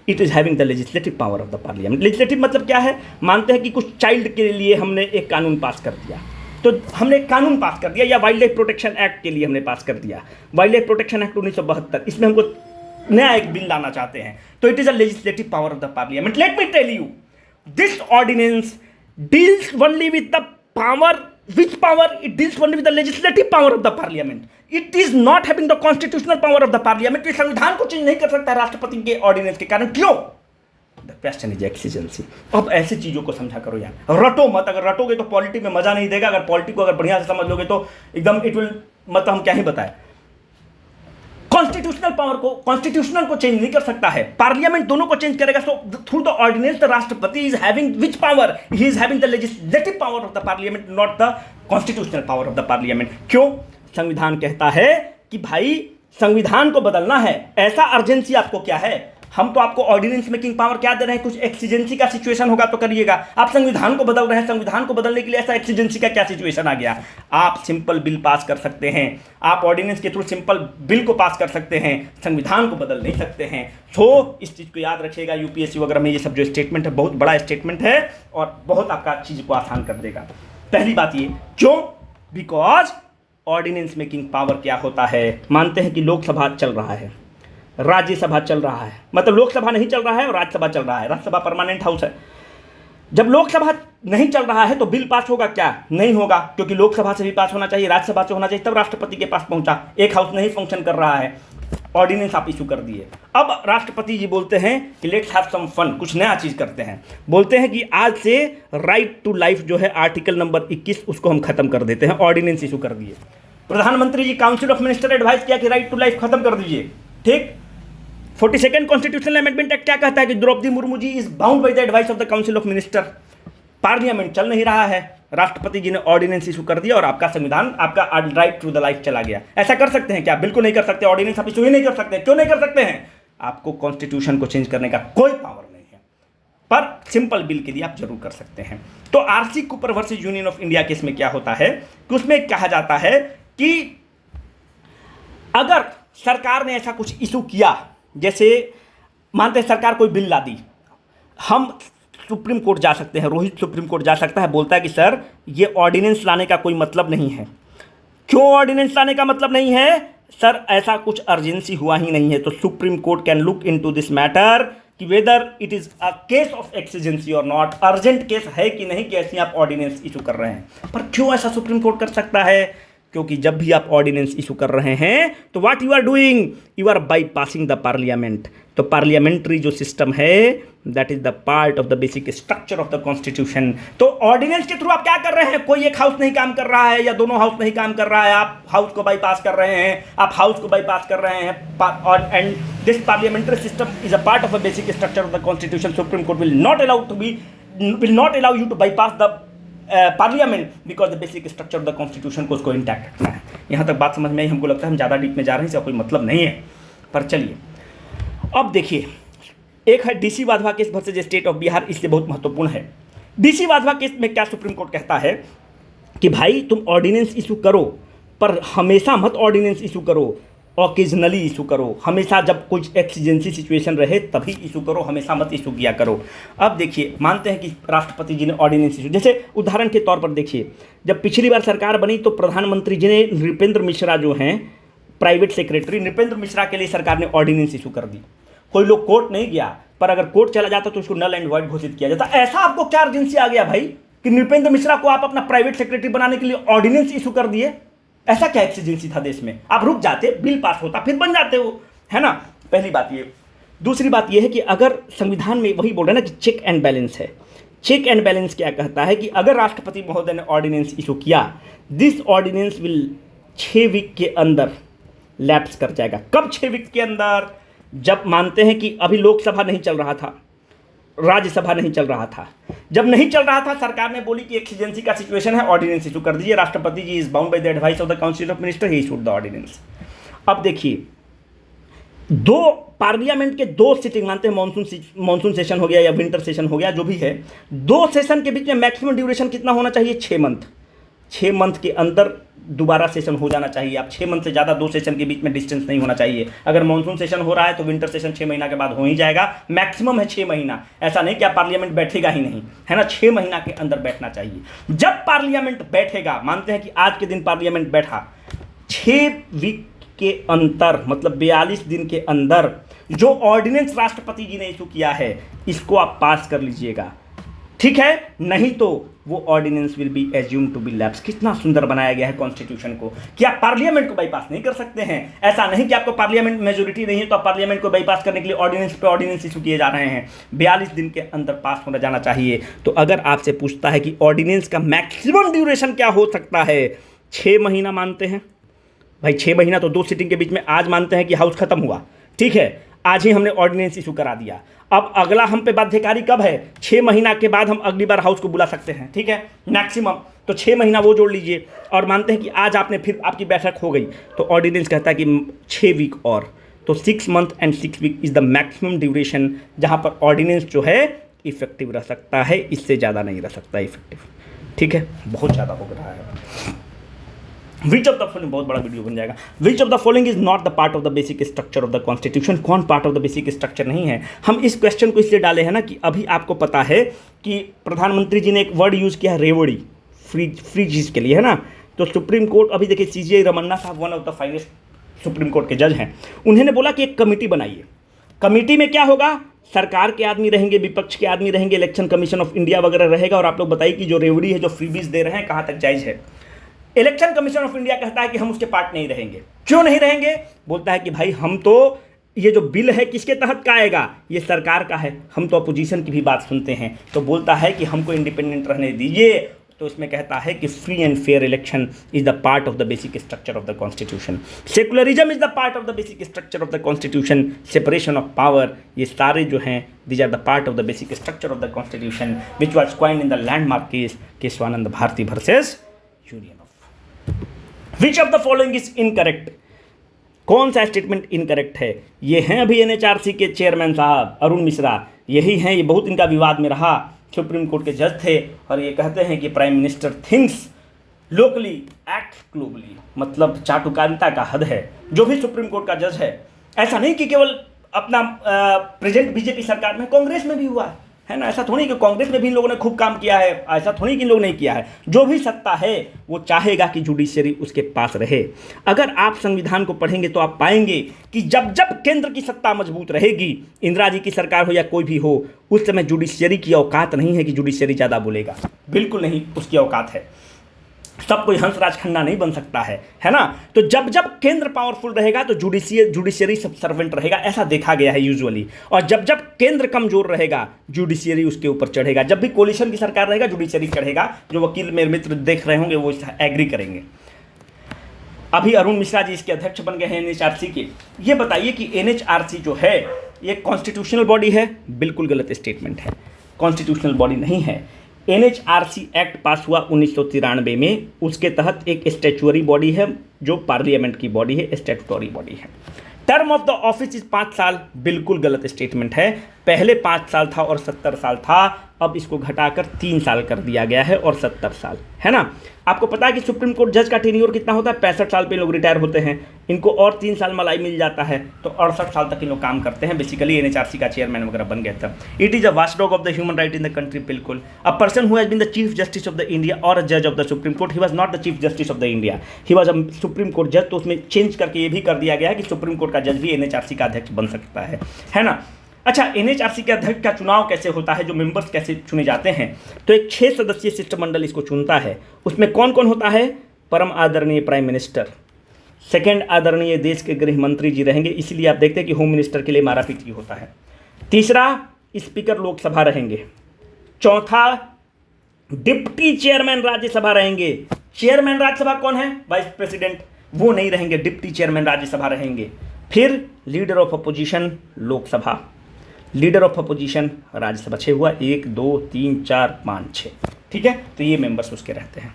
It is having the legislative power of the parliament. Legislative मतलब क्या है? मानते हैं कि कुछ चाइल्ड के लिए हमने एक कानून पास कर दिया, तो हमने एक कानून पास कर दिया, या वाइल्ड लाइफ प्रोटेक्शन एक्ट के लिए हमने पास कर दिया, वाइल्ड लाइफ प्रोटेक्शन एक्ट 1972, इसमें हमको नया एक बिल लाना चाहते हैं, तो it is a legislative power of the parliament. Let me tell you, this ordinance deals only with the power, which power? It deals only with the legislative power of the parliament. It is not having the constitutional power of the parliament. ये संविधान को चेंज नहीं कर सकता राष्ट्रपति के ऑर्डिनेंस के कारण। क्यों? The question is exigency. अब ऐसी चीजों को समझा करो यार, रटो मत। अगर रटोगे तो पॉलिटी में मजा नहीं देगा, अगर पॉलिटी को अगर बढ़िया से समझ लोगे तो एकदम इट विल, मतलब हम क्या ही बताएं। कॉन्स्टिट्यूशनल पावर को, कॉन्स्टिट्यूशनल को चेंज नहीं कर सकता है, पार्लियामेंट दोनों को चेंज करेगा। So through the ordinance the राष्ट्रपति is having which power? He is having the legislative power of the parliament, not the constitutional power of the parliament. क्यों? संविधान कहता है कि भाई संविधान को बदलना है, ऐसा अर्जेंसी आपको क्या है? हम तो आपको ऑर्डिनेंस मेकिंग पावर क्या दे रहे हैं? कुछ एक्सीजेंसी का सिचुएशन होगा तो करिएगा। आप संविधान को बदल रहे हैं, संविधान को बदलने के लिए ऐसा एक्सीजेंसी का क्या सिचुएशन आ गया? आप सिंपल बिल पास कर सकते हैं, आप ऑर्डिनेंस के थ्रू सिंपल बिल को पास कर सकते हैं, संविधान को बदल नहीं सकते हैं। तो इस चीज़ को याद रखिएगा, यूपीएससी वगैरह में ये सब जो स्टेटमेंट है बहुत बड़ा स्टेटमेंट है और बहुत आपका चीज़ को आसान कर देगा। पहली बात ये, क्यों? बिकॉज ऑर्डिनेंस मेकिंग पावर क्या होता है? मानते हैं कि लोकसभा चल रहा है, राज्यसभा चल रहा है, मतलब लोकसभा नहीं चल रहा है और राज्यसभा चल रहा है। राज्यसभा परमानेंट हाउस है। जब लोकसभा नहीं चल रहा है तो बिल पास होगा क्या? नहीं होगा, क्योंकि लोकसभा से भी पास होना चाहिए, राज्यसभा से होना चाहिए, तब राष्ट्रपति के पास पहुंचा। एक हाउस नहीं फंक्शन कर रहा है, ऑर्डिनेंस आप इशू कर दिए। अब राष्ट्रपति जी बोलते हैं कि लेट्स हैव सम फन, कुछ नया चीज करते हैं। बोलते हैं कि आज से राइट टू लाइफ जो है आर्टिकल नंबर 21 उसको हम खत्म कर देते हैं, ऑर्डिनेंस इशू कर दिए। प्रधानमंत्री जी काउंसिल ऑफ मिनिस्टर एडवाइस किया कि राइट टू लाइफ खत्म कर दीजिए, ठीक। 42nd कॉन्स्टिट्यूशनल अमेंडमेंट एक्ट क्या कहता है कि Droupadi Murmu ji is bound by the advice of the council of minister. Parliament चल नहीं रहा है, राष्ट्रपति जी ने ऑर्डिनेंस इशू कर दिया और आपका संविधान, आपका राइट टू द लाइफ चला गया। ऐसा कर सकते हैं क्या? बिल्कुल नहीं कर सकते। ऑर्डिनेंस आप इशू ही नहीं कर सकते। क्यों नहीं कर सकते हैं? आपको कॉन्स्टिट्यूशन को चेंज करने का कोई पावर नहीं है, पर सिंपल बिल के लिए आप जरूर कर सकते हैं। तो RC Cooper versus union of India case में क्या होता है कि उसमें कहा जाता है कि अगर सरकार ने ऐसा कुछ इशू किया, जैसे मानते हैं सरकार कोई बिल ला दी, हम सुप्रीम कोर्ट जा सकते हैं, रोहित सुप्रीम कोर्ट जा सकता है, बोलता है कि सर ये ऑर्डिनेंस लाने का कोई मतलब नहीं है। क्यों ऑर्डिनेंस लाने का मतलब नहीं है? सर ऐसा कुछ अर्जेंसी हुआ ही नहीं है। तो supreme court can look into this matter कि whether it is a case of exigency और नॉट, अर्जेंट केस है कि नहीं कि ऐसे आप ऑर्डिनेंस इशू कर रहे हैं। पर क्यों ऐसा सुप्रीम कोर्ट कर सकता है? क्योंकि जब भी आप ऑर्डिनेंस इशू कर रहे हैं तो what you are doing, you are bypassing the parliament. तो पार्लियामेंट्री जो सिस्टम है that is the part of the basic structure of the constitution. तो ऑर्डिनेंस के थ्रू आप क्या कर रहे हैं? कोई एक हाउस नहीं काम कर रहा है या दोनों हाउस नहीं काम कर रहा है, आप हाउस को बाईपास कर रहे हैं, आप हाउस को बाईपास कर रहे हैं। And this parliamentary system is a part of a basic structure of the constitution. Supreme Court will not allow you to bypass the parliament because the basic structure of the constitution को उसको इंटैक्ट रखना है। यहाँ तक बात समझ में आई? हमको लगता है हम ज़्यादा डीप में जा रहे हैं, इसका कोई मतलब नहीं है, पर चलिए अब देखिए। एक है DC Wadhwa case versus state of Bihar, इसलिए बहुत महत्वपूर्ण है। डीसी वाधवा केस में क्या सुप्रीम कोर्ट कहता है कि भाई तुम ऑर्डिनेंस इशू करो, पर हमेशा मत ऑर्डिनेंस इशू करो, ऑकेजनली इशू करो। हमेशा जब कुछ एक्सीजेंसी सिचुएशन रहे तभी इशू करो, हमेशा मत इशू किया करो। अब देखिए, मानते हैं कि राष्ट्रपति जी ने ऑर्डिनेंस इशू, जैसे उदाहरण के तौर पर देखिए, जब पिछली बार सरकार बनी तो प्रधानमंत्री जी ने नृपेंद्र मिश्रा जो हैं प्राइवेट सेक्रेटरी, नृपेंद्र मिश्रा के लिए सरकार ने ऑर्डिनेंस इशू कर दी। कोई लोग कोर्ट नहीं गया, पर अगर कोर्ट चला जाता तो उसको नल एंड वॉइड घोषित किया जाता। ऐसा आपको क्या अर्जेंसी आ गया भाई कि नृपेंद्र मिश्रा को आप अपना प्राइवेट सेक्रेटरी बनाने के लिए ऑर्डिनेंस इशू कर दिए? ऐसा क्या एक्सीजेंसी था देश में? आप रुक जाते, बिल पास होता, फिर बन जाते हो, है ना। पहली बात ये। दूसरी बात ये है कि अगर संविधान में वही बोल रहे हैं ना कि चेक एंड बैलेंस है। चेक एंड बैलेंस क्या कहता है कि अगर राष्ट्रपति महोदय ने ऑर्डिनेंस इशू किया, दिस ऑर्डिनेंस विल 6 वीक के अंदर लैप्स कर जाएगा। कब 6 वीक के अंदर? जब मानते हैं कि अभी लोकसभा नहीं चल रहा था, राज्यसभा नहीं चल रहा था। जब नहीं चल रहा था, सरकार ने बोली कि एक्सीजेंसी का सिचुएशन है, ऑर्डिनेंस इशू कर दीजिए, राष्ट्रपति जी is bound by the advice of the council of minister, he issued the ordinance. अब देखिए, दो पार्लियामेंट के दो सिटिंग मानते हैं, मानसून सेशन हो गया या विंटर सेशन हो गया, जो भी है, दो सेशन के बीच में मैक्सिमम ड्यूरेशन कितना होना चाहिए? 6 मंथ। 6 मंथ के अंदर दोबारा सेशन हो जाना चाहिए। आप 6 मंथ से ज़्यादा दो सेशन के बीच में डिस्टेंस नहीं होना चाहिए। अगर मानसून सेशन हो रहा है तो विंटर सेशन 6 महीना के बाद हो ही जाएगा, मैक्सिमम है 6 महीना। ऐसा नहीं कि आप पार्लियामेंट बैठेगा ही नहीं, है ना, 6 महीना के अंदर बैठना चाहिए। जब पार्लियामेंट बैठेगा, मानते हैं कि आज के दिन पार्लियामेंट बैठा, 6 वीक के अंतर मतलब 42 दिन के अंदर जो ऑर्डिनेंस राष्ट्रपति जी ने इशू किया है, इसको आप पास कर लीजिएगा, ठीक है, नहीं तो वो ordinance will be assume to be lapse. कितना सुंदर बनाया गया है कॉन्स्टिट्यूशन को कि आप पार्लियामेंट को बाईपास नहीं कर सकते हैं। ऐसा नहीं कि आपको पार्लियामेंट मेजोरिटी नहीं है तो आप पार्लियामेंट को बाईपास करने के लिए ऑर्डिनेंस पे ऑर्डिनेंस इशू किए जा रहे हैं। 42 दिन के अंदर पास होना जाना चाहिए। तो अगर आपसे पूछता है कि ऑर्डिनेंस का मैक्सिमम ड्यूरेशन क्या हो सकता है, 6 महीना मानते हैं भाई, 6 महीना तो 2 सिटिंग के बीच में। आज मानते हैं कि हाउस खत्म हुआ, ठीक है, आज ही हमने ऑर्डिनेंस इशू करा दिया। अब अगला हम पे बाध्यकारी कब है? 6 महीना के बाद हम अगली बार हाउस को बुला सकते हैं, ठीक है, मैक्सिमम। तो 6 महीना वो जोड़ लीजिए और मानते हैं कि आज आपने फिर आपकी बैठक हो गई तो ऑर्डिनेंस कहता है कि 6 वीक और, तो 6 month and 6 week is the maximum duration जहां पर ऑर्डिनेंस जो है इफेक्टिव रह सकता है, इससे ज़्यादा नहीं रह सकता इफेक्टिव, ठीक है, बहुत ज़्यादा हो रहा है। विच ऑफ द फॉलोइंग, बहुत बड़ा वीडियो बन जाएगा। Which of the following is not the part of the basic structure of the constitution? कौन part of the basic structure नहीं है? हम इस क्वेश्चन को इसलिए डाले हैं ना कि अभी आपको पता है कि प्रधानमंत्री जी ने एक वर्ड यूज किया है, रेवड़ी, फ्री चीज के लिए, है ना। तो सुप्रीम कोर्ट, अभी देखिए CJI रमन्ना साहब one of the finest supreme court के जज हैं, उन्होंने बोला कि एक कमेटी बनाइए। कमेटी में क्या होगा? सरकार के आदमी रहेंगे, विपक्ष के आदमी रहेंगे, इलेक्शन कमीशन ऑफ इंडिया वगैरह रहेगा, और आप लोग बताइए कि जो रेवड़ी है, जो फ्रीबीज दे रहे हैं, कहाँ तक जायज़ है। इलेक्शन कमीशन ऑफ इंडिया कहता है कि हम उसके पार्ट नहीं रहेंगे। क्यों नहीं रहेंगे? बोलता है कि भाई हम तो, ये जो बिल है किसके तहत का आएगा? ये सरकार का है, हम तो अपोजिशन की भी बात सुनते हैं। तो बोलता है कि हमको इंडिपेंडेंट रहने दीजिए। तो इसमें कहता है कि free and fair election is the part of the basic structure of the constitution. Secularism is the part of the basic structure of the constitution. Separation of power, ये सारे जो हैं, these are the part of the basic structure of the constitution which was coined in the landmark case Kesavananda Bharati versus union. Which of the following is incorrect? कौन सा स्टेटमेंट इनकरेक्ट है? ये हैं अभी NHRC के चेयरमैन साहब अरुण मिश्रा, यही हैं, ये बहुत इनका विवाद में रहा, सुप्रीम कोर्ट के जज थे, और ये कहते हैं कि prime minister thinks locally act globally, मतलब चाटुकारिता का हद है। जो भी सुप्रीम कोर्ट का जज है, ऐसा नहीं कि केवल अपना प्रेजेंट बीजेपी सरकार में, कांग्रेस में भी हुआ है ना। ऐसा थोड़ी कि कांग्रेस में भी इन लोगों ने खूब काम किया है, ऐसा थोड़ी कि इन लोगों ने किया है। जो भी सत्ता है वो चाहेगा कि जुडिशरी उसके पास रहे। अगर आप संविधान को पढ़ेंगे तो आप पाएंगे कि जब जब केंद्र की सत्ता मजबूत रहेगी, इंदिरा जी की सरकार हो या कोई भी हो, उस समय जुडिशरी की औकात नहीं है कि जुडिशरी ज़्यादा बोलेगा, बिल्कुल नहीं उसकी औकात है। सब कोई हंसराज खन्ना नहीं बन सकता है ना। तो जब जब केंद्र पावरफुल रहेगा तो जुडिशियरी सर्वेंट रहेगा, ऐसा देखा गया है यूजुअली। और जब जब केंद्र कमजोर रहेगा, जुडिशियरी उसके ऊपर चढ़ेगा। जब भी कोलिशन की सरकार रहेगा, जुडिशियरी चढ़ेगा। जो वकील मेरे मित्र देख रहे होंगे वो एग्री करेंगे। अभी अरुण मिश्रा जी इसके अध्यक्ष बन गए हैं NHRC के। ये बताइए कि NHRC जो है ये कॉन्स्टिट्यूशनल बॉडी है? बिल्कुल गलत स्टेटमेंट है, कॉन्स्टिट्यूशनल बॉडी नहीं है। NHRC एक्ट पास हुआ 1993 में, उसके तहत एक स्टैच्यूटरी बॉडी है जो पार्लियामेंट की बॉडी है, स्टैट्यूटरी बॉडी है। Term of the office is 5 साल, बिल्कुल गलत स्टेटमेंट है। पहले 5 साल था और 70 साल था, अब इसको घटाकर 3 साल कर दिया गया है और 70 साल, है ना। आपको पता है कि सुप्रीम कोर्ट जज का टेन्योर कितना होता है? 65 साल पे लोग रिटायर होते हैं, इनको और 3 साल मलाई मिल जाता है, तो 68 साल तक इन लोग काम करते हैं। बेसिकली NHRC का चेयरमैन वगैरह बन गया था। It is a watchdog of the human right in the country, बिल्कुल। A person who has been the chief justice of the India और अ जज of the supreme court, he was not the chief justice of the India, he was a supreme court जज। तो उसमें चेंज करके ये भी कर दिया गया है कि सुप्रीम कोर्ट का जज भी NHRC का अध्यक्ष बन सकता है ना। अच्छा, NHRC के अध्यक्ष का चुनाव कैसे होता है, जो मेंबर्स कैसे चुने जाते हैं? तो एक 6 सदस्यीय शिष्टमंडल इसको चुनता है। उसमें कौन कौन होता है? परम आदरणीय प्राइम मिनिस्टर, सेकंड आदरणीय देश के गृह मंत्री जी रहेंगे, इसलिए आप देखते हैं कि होम मिनिस्टर के लिए मारापीटी होता है। तीसरा, स्पीकर लोकसभा रहेंगे। चौथा, डिप्टी चेयरमैन राज्यसभा रहेंगे। चेयरमैन राज्यसभा कौन है? वाइस प्रेसिडेंट, वो नहीं रहेंगे, डिप्टी चेयरमैन राज्यसभा रहेंगे। फिर leader of opposition Lok Sabha, leader of opposition Rajya Sabha 6 हुआ, 1 2 3 4 5 6, ठीक है। तो ये मेंबर्स उसके रहते हैं।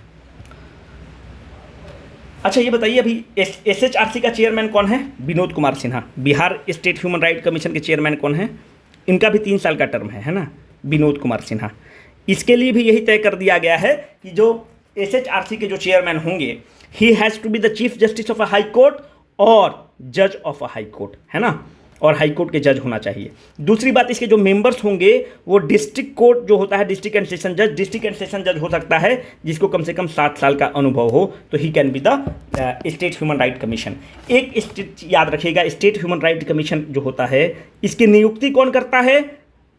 अच्छा ये बताइए अभी एसएचआरसी का चेयरमैन कौन है? Vinod Kumar Sinha. Bihar state human right commission के चेयरमैन कौन है? इनका भी 3 साल का टर्म है ना, विनोद कुमार सिन्हा। इसके लिए भी यही तय कर दिया गया है कि जो एसएचआरसी के जो चेयरमैन होंगे, he has to be the chief justice of a high court और जज ऑफ अ हाई कोर्ट, है ना, और हाई कोर्ट के जज होना चाहिए। दूसरी बात, इसके जो मेंबर्स होंगे वो डिस्ट्रिक्ट कोर्ट जो होता है, डिस्ट्रिक्ट एंड सेशन जज, डिस्ट्रिक्ट एंड सेशन जज हो सकता है जिसको कम से कम 7 साल का अनुभव हो, तो he can be the state human right commission. एक स्टेट याद रखिएगा, स्टेट ह्यूमन राइट कमीशन जो होता है इसकी नियुक्ति कौन करता है?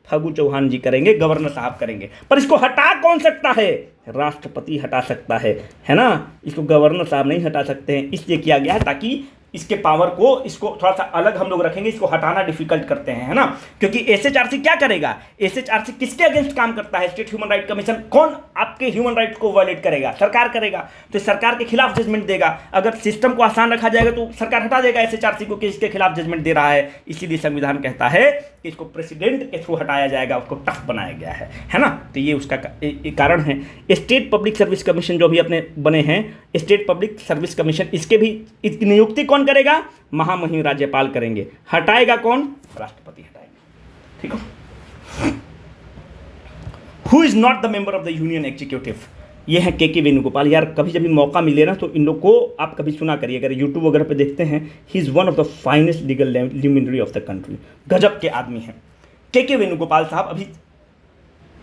फागू चौहान जी करेंगे, गवर्नर साहब करेंगे। पर इसको हटा कौन सकता है? राष्ट्रपति हटा सकता है ना, इसको गवर्नर साहब नहीं हटा सकते हैं। इसलिए किया गया है ताकि इसके पावर को, इसको थोड़ा सा अलग हम लोग रखेंगे, इसको हटाना डिफिकल्ट करते हैं, है ना। क्योंकि एसएचआरसी क्या करेगा? एसएचआरसी किसके अगेंस्ट काम करता है? State human right commission. कौन आपके ह्यूमन राइट्स को वायलेट करेगा? सरकार करेगा। तो सरकार के खिलाफ जजमेंट देगा। अगर सिस्टम को आसान रखा जाएगा तो सरकार हटा देगा एसएचआरसी को कि इसके खिलाफ जजमेंट दे रहा है। इसीलिए संविधान कहता है कि इसको प्रेसिडेंट के थ्रू हटाया जाएगा, उसको टफ बनाया गया है ना। तो ये उसका कारण है। स्टेट पब्लिक सर्विस कमीशन जो भी अपने बने हैं, स्टेट पब्लिक सर्विस कमीशन, इसके भी इसकी नियुक्ति कौन करेगा? महामहिम राज्यपाल करेंगे। हटाएगा कौन? राष्ट्रपति हटाएगा, ठीक है। Who is not the member of the union executive? ये है के वेणुगोपाल। यार कभी जब भी मौका मिले ना तो इन लोग को आप कभी सुना करिए, अगर यूट्यूब वगैरह पे देखते हैं। He is one of the finest legal luminary of the country. गजब के आदमी हैं के वेणुगोपाल साहब। अभी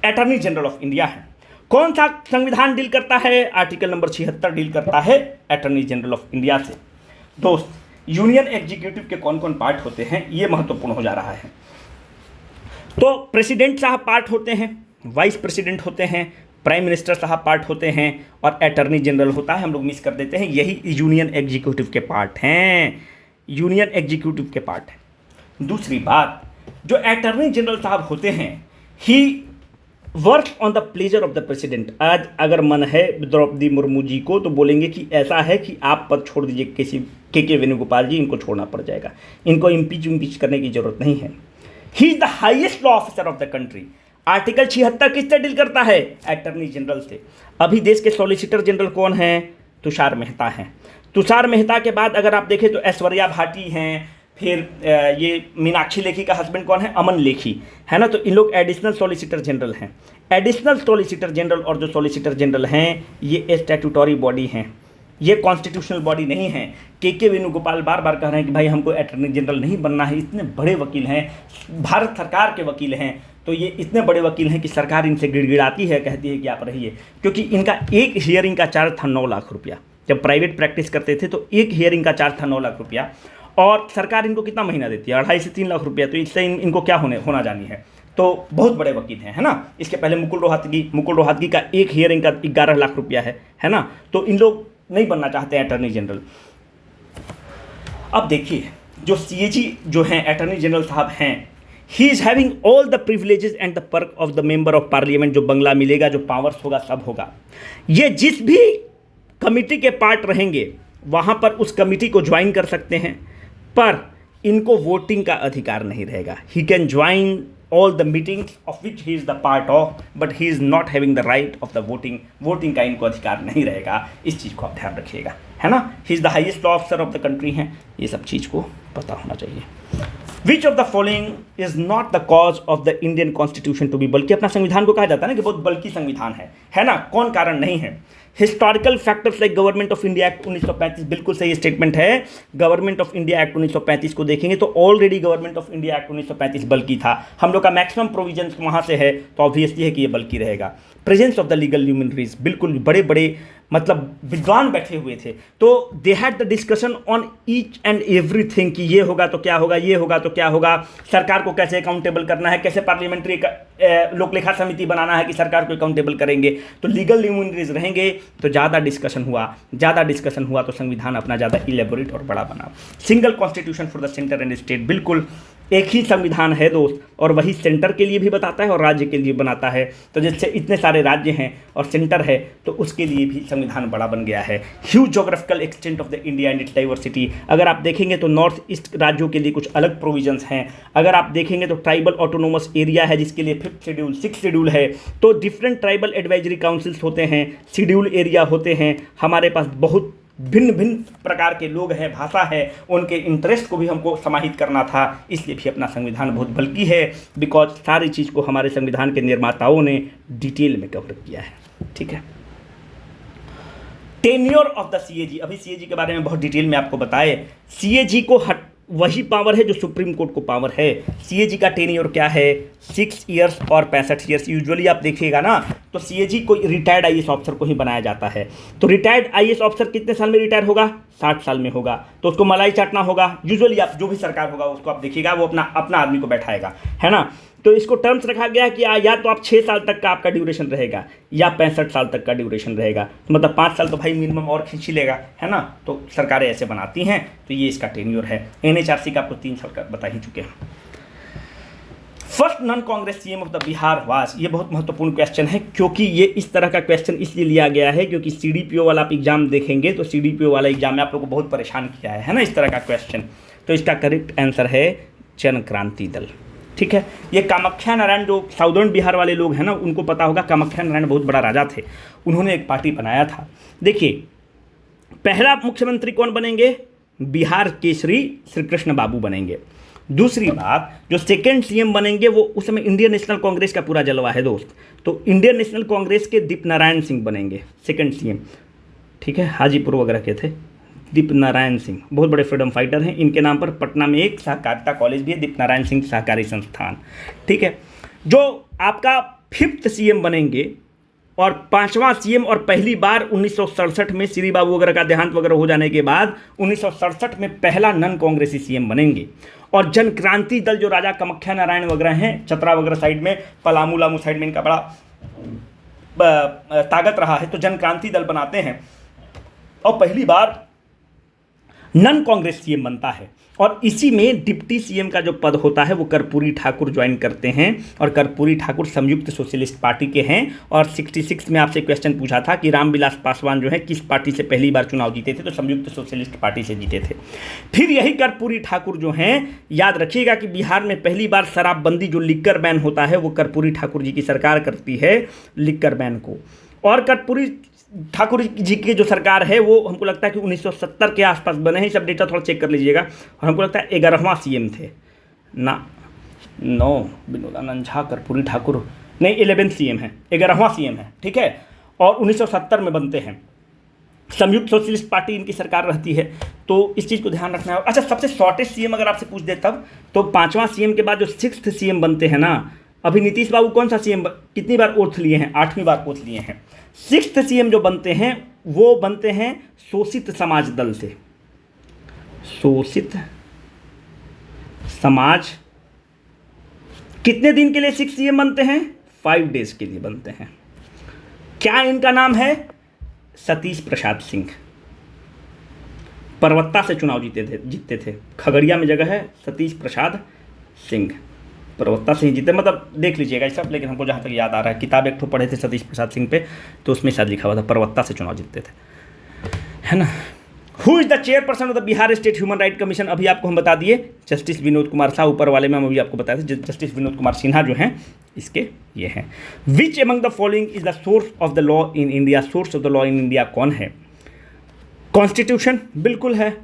अटॉर्नी जनरल ऑफ इंडिया है। कौन सा संविधान डील करता है? आर्टिकल नंबर 76 डील करता है अटॉर्नी जनरल ऑफ इंडिया से। दोस्त, यूनियन एग्जीक्यूटिव के कौन कौन पार्ट होते हैं ये महत्वपूर्ण हो जा रहा है। तो प्रेसिडेंट साहब पार्ट होते हैं, वाइस प्रेसिडेंट होते हैं, प्राइम मिनिस्टर साहब पार्ट होते हैं और अटॉर्नी जनरल होता है। हम लोग मिस कर देते हैं, यही यूनियन एग्जीक्यूटिव के पार्ट हैं। यूनियन एग्जीक्यूटिव के पार्ट हैं। दूसरी बात, जो अटॉर्नी जनरल साहब होते हैं, he work on the pleasure of the president. आज अगर मन है द्रौपदी मुर्मू जी को तो बोलेंगे कि ऐसा है कि आप पद छोड़ दीजिए, किसी के वेणुगोपाल जी, इनको छोड़ना पड़ जाएगा, इनको इम्पीच करने की जरूरत नहीं है। He is the highest law officer of the country. Article 76 किससे डील करता है? अटॉर्नी जनरल से। अभी देश के सॉलिसिटर जनरल कौन है? तुषार मेहता हैं। तुषार मेहता के बाद अगर आप देखें तो ऐश्वर्या भाटी हैं, फिर ये मीनाक्षी लेखी का हस्बैंड कौन है? अमन लेखी, है ना। तो इन लोग एडिशनल सॉलिसिटर जनरल हैं। एडिशनल सॉलिसिटर जनरल और जो सॉलिसिटर जनरल हैं ये स्टैट्यूटरी बॉडी हैं, ये कॉन्स्टिट्यूशनल बॉडी नहीं है। के वेणुगोपाल बार बार कह रहे हैं कि भाई हमको अटॉर्नी जनरल नहीं बनना है। इतने बड़े वकील हैं, भारत सरकार के वकील हैं, तो ये इतने बड़े वकील हैं कि सरकार इनसे गिड़गिड़ाती है, कहती है कि आप रहिए। क्योंकि इनका एक हियरिंग का चार्ज था 9 लाख रुपया। जब प्राइवेट प्रैक्टिस करते थे तो एक हियरिंग का चार्ज था 9 लाख रुपया, और सरकार इनको कितना महीना देती है? 2.5 से 3 लाख रुपया। तो इससे इनको क्या होना जानी है। तो बहुत बड़े वकील हैं, है ना। इसके पहले मुकुल रोहतगी का एक हियरिंग का 11 लाख रुपया है ना। तो इन लोग नहीं बनना चाहते हैं अटॉर्नी जनरल। अब देखिए, जो सीएजी जो हैं अटॉर्नी जनरल साहब हैं, he is having all the privileges and the perk of the member of parliament. जो बंगला मिलेगा, जो पावर्स होगा, सब होगा। ये जिस भी कमिटी के पार्ट रहेंगे वहाँ पर उस कमिटी को ज्वाइन कर सकते हैं, पर इनको वोटिंग का अधिकार नहीं रहेगा। He can join all the meetings of which he is the part of, but he is not having the right of the voting. Voting का इनको अधिकार नहीं रहेगा। इस चीज़ को आप ध्यान रखिएगा, है ना। He is the highest law officer of the country हैं। ये सब चीज़ को पता होना चाहिए। Which of the following is not the cause of the Indian constitution to be? बल्कि अपना संविधान को कहा जाता है ना कि बहुत बल्कि संविधान है ना। कौन कारण नहीं है? Historical factors like government of India act 1935, बिल्कुल सही स्टेटमेंट है। गवर्नमेंट ऑफ इंडिया एक्ट 1935 को देखेंगे तो already government of India act 1935 बल्कि था। हम लोग का मैक्सिमम प्रोविजन वहाँ से है, तो ऑब्वियसली है कि ये बल्कि रहेगा। Presence of the legal luminaries, बिल्कुल बड़े बड़े मतलब विद्वान बैठे हुए थे, तो they had the discussion on each and everything कि ये होगा तो क्या होगा, ये होगा तो क्या होगा, सरकार को कैसे अकाउंटेबल करना है, कैसे पार्लियामेंट्री लोक लेखा समिति बनाना है कि सरकार को अकाउंटेबल करेंगे। तो लीगल ल्यूमिनरीज रहेंगे तो ज़्यादा डिस्कशन हुआ तो संविधान अपना ज़्यादा इलेबोरेट और बड़ा बना। Single constitution for the centre and state, बिल्कुल एक ही संविधान है दोस्त, और वही सेंटर के लिए भी बताता है और राज्य के लिए बनाता है। तो जैसे इतने सारे राज्य हैं और सेंटर है तो उसके लिए भी संविधान बड़ा बन गया है। Huge geographical extent of the India and it's diversity, अगर आप देखेंगे तो नॉर्थ ईस्ट राज्यों के लिए कुछ अलग प्रोविजंस हैं। अगर आप देखेंगे तो ट्राइबल ऑटोनोमस एरिया है जिसके लिए 5th शेड्यूल 6th शेड्यूल है। तो डिफरेंट ट्राइबल एडवाइजरी काउंसिल्स होते हैं, शेड्यूल एरिया होते हैं। हमारे पास बहुत भिन्न भिन्न प्रकार के लोग हैं, भाषा है, उनके इंटरेस्ट को भी हमको समाहित करना था, इसलिए भी अपना संविधान बहुत बल्कि है, बिकॉज सारी चीज़ को हमारे संविधान के निर्माताओं ने डिटेल में कवर किया है। ठीक है, टेन्योर ऑफ द सीएजी, अभी सीएजी के बारे में बहुत डिटेल में आपको बताए। सीएजी को वही पावर है जो सुप्रीम कोर्ट को पावर है। सीएजी का टेन्योर क्या है, 6 ईयर्स और 65 ईयर्स। यूजुअली आप देखिएगा ना तो सीएजी को रिटायर्ड आईएएस ऑफिसर को ही बनाया जाता है। तो रिटायर्ड आईएएस ऑफिसर कितने साल में रिटायर होगा, 60 साल में होगा। तो उसको मलाई चाटना होगा। यूजुअली आप जो भी सरकार होगा उसको आप देखिएगा वो अपना आदमी को बैठाएगा, है ना। तो इसको टर्म्स रखा गया है कि या तो आप 6 साल तक का आपका ड्यूरेशन रहेगा या 65 साल तक का ड्यूरेशन रहेगा। तो मतलब 5 साल तो भाई मिनिमम और खींच ही लेगा, है ना। तो सरकारें ऐसे बनाती हैं, तो ये इसका टेन्योर है। एनएचआरसी का आपको 3 साल का बता ही चुके हैं। First non Congress CM of the Bihar was, ये बहुत महत्वपूर्ण क्वेश्चन है क्योंकि ये इस तरह का क्वेश्चन इसलिए लिया गया है क्योंकि सीडीपीओ वाला आप एग्जाम देखेंगे तो सीडीपीओ वाला एग्जाम में आप लोग को बहुत परेशान किया है ना इस तरह का क्वेश्चन। तो इसका करेक्ट आंसर है जन क्रांति दल। ठीक है, ये कामाख्या नारायण जो साउदर्न बिहार वाले लोग हैं ना उनको पता होगा, कामाख्या नारायण बहुत बड़ा राजा थे, उन्होंने एक पार्टी बनाया था। देखिए, पहला मुख्यमंत्री कौन बनेंगे, बिहार केसरी श्री कृष्ण बाबू बनेंगे। दूसरी बात, जो सेकेंड सीएम बनेंगे वो उस समय इंडियन नेशनल कांग्रेस का पूरा जलवा है दोस्त, तो इंडियन नेशनल कांग्रेस के दीप नारायण सिंह बनेंगे सेकेंड सीएम। ठीक है, हाजीपुर वगैरह के थे दीप नारायण सिंह, बहुत बड़े फ्रीडम फाइटर हैं। इनके नाम पर पटना में एक सहकारिता कॉलेज भी है, दीप नारायण सिंह सहकारी संस्थान। ठीक है, जो आपका 5th सीएम बनेंगे और 5वां सीएम और पहली बार 1967 में श्री बाबू वगैरह का देहांत वगैरह हो जाने के बाद 1967 में पहला नन कांग्रेसी सीएम बनेंगे। और जन क्रांति दल जो राजा कामाख्या नारायण वगैरह हैं, चतरा वगैरह साइड में, पलामू लामू साइड में इनका बड़ा ताकत रहा है, तो जन क्रांति दल बनाते हैं और पहली बार नन कांग्रेस सीएम बनता है। और इसी में डिप्टी सीएम का जो पद होता है वो कर्पूरी ठाकुर ज्वाइन करते हैं, और कर्पूरी ठाकुर संयुक्त सोशलिस्ट पार्टी के हैं। और 66 में आपसे क्वेश्चन पूछा था कि रामविलास पासवान जो है किस पार्टी से पहली बार चुनाव जीते थे, तो संयुक्त सोशलिस्ट पार्टी से जीते थे। फिर यही कर्पूरी ठाकुर जो हैं, याद रखिएगा कि बिहार में पहली बार शराबबंदी जो लिक्कर बैन होता है वो कर्पूरी ठाकुर जी की सरकार करती है लिक्कर बैन को। और कर्पूरी ठाकुर जी की जो सरकार है वो हमको लगता है कि 1970 के आसपास बने हैं, सब डेटा थोड़ा चेक कर लीजिएगा। और हमको लगता है 11वां सीएम थे ना, नो विनोदानंद झा कर्पूरी ठाकुर नहीं, 11th सीएम है, 11वां सीएम है। ठीक है, और 1970 में बनते हैं, संयुक्त सोशलिस्ट पार्टी इनकी सरकार रहती है, तो इस चीज़ को ध्यान रखना है। अच्छा, सबसे शॉर्टेस्ट सीएम अगर आपसे पूछ दे तब, तो 5वां सीएम के बाद जो 6th सीएम बनते हैं ना, अभी नीतीश बाबू कौन सा सीएम कितनी बार ओथ लिए हैं, 8वीं बार ओथ लिए हैं। 6th सीएम जो बनते हैं वो बनते हैं शोषित समाज दल से। शोषित समाज कितने दिन के लिए 6th सीएम बनते हैं, 5 डेज के लिए बनते हैं। क्या इनका नाम है, सतीश प्रसाद सिंह। परवत्ता से चुनाव जीतते थे, खगड़िया में जगह है, सतीश प्रसाद सिंह परवत्ता से ही जीते, मतलब देख लीजिएगा सब। लेकिन हमको जहाँ तक याद आ रहा है, किताब एक ठो पढ़े थे सतीश प्रसाद सिंह पे, तो उसमें शायद लिखा हुआ था परवत्ता से चुनाव जीतते थे, है ना। Who is the chairperson of the Bihar state human right commission, अभी आपको हम बता दिए, जस्टिस विनोद कुमार शाह। ऊपर वाले में हम अभी आपको बताए थे जस्टिस विनोद कुमार सिन्हा जो हैं इसके ये हैं। Which among the following is the source of the law in India, source of the law in India कौन है, कॉन्स्टिट्यूशन बिल्कुल है।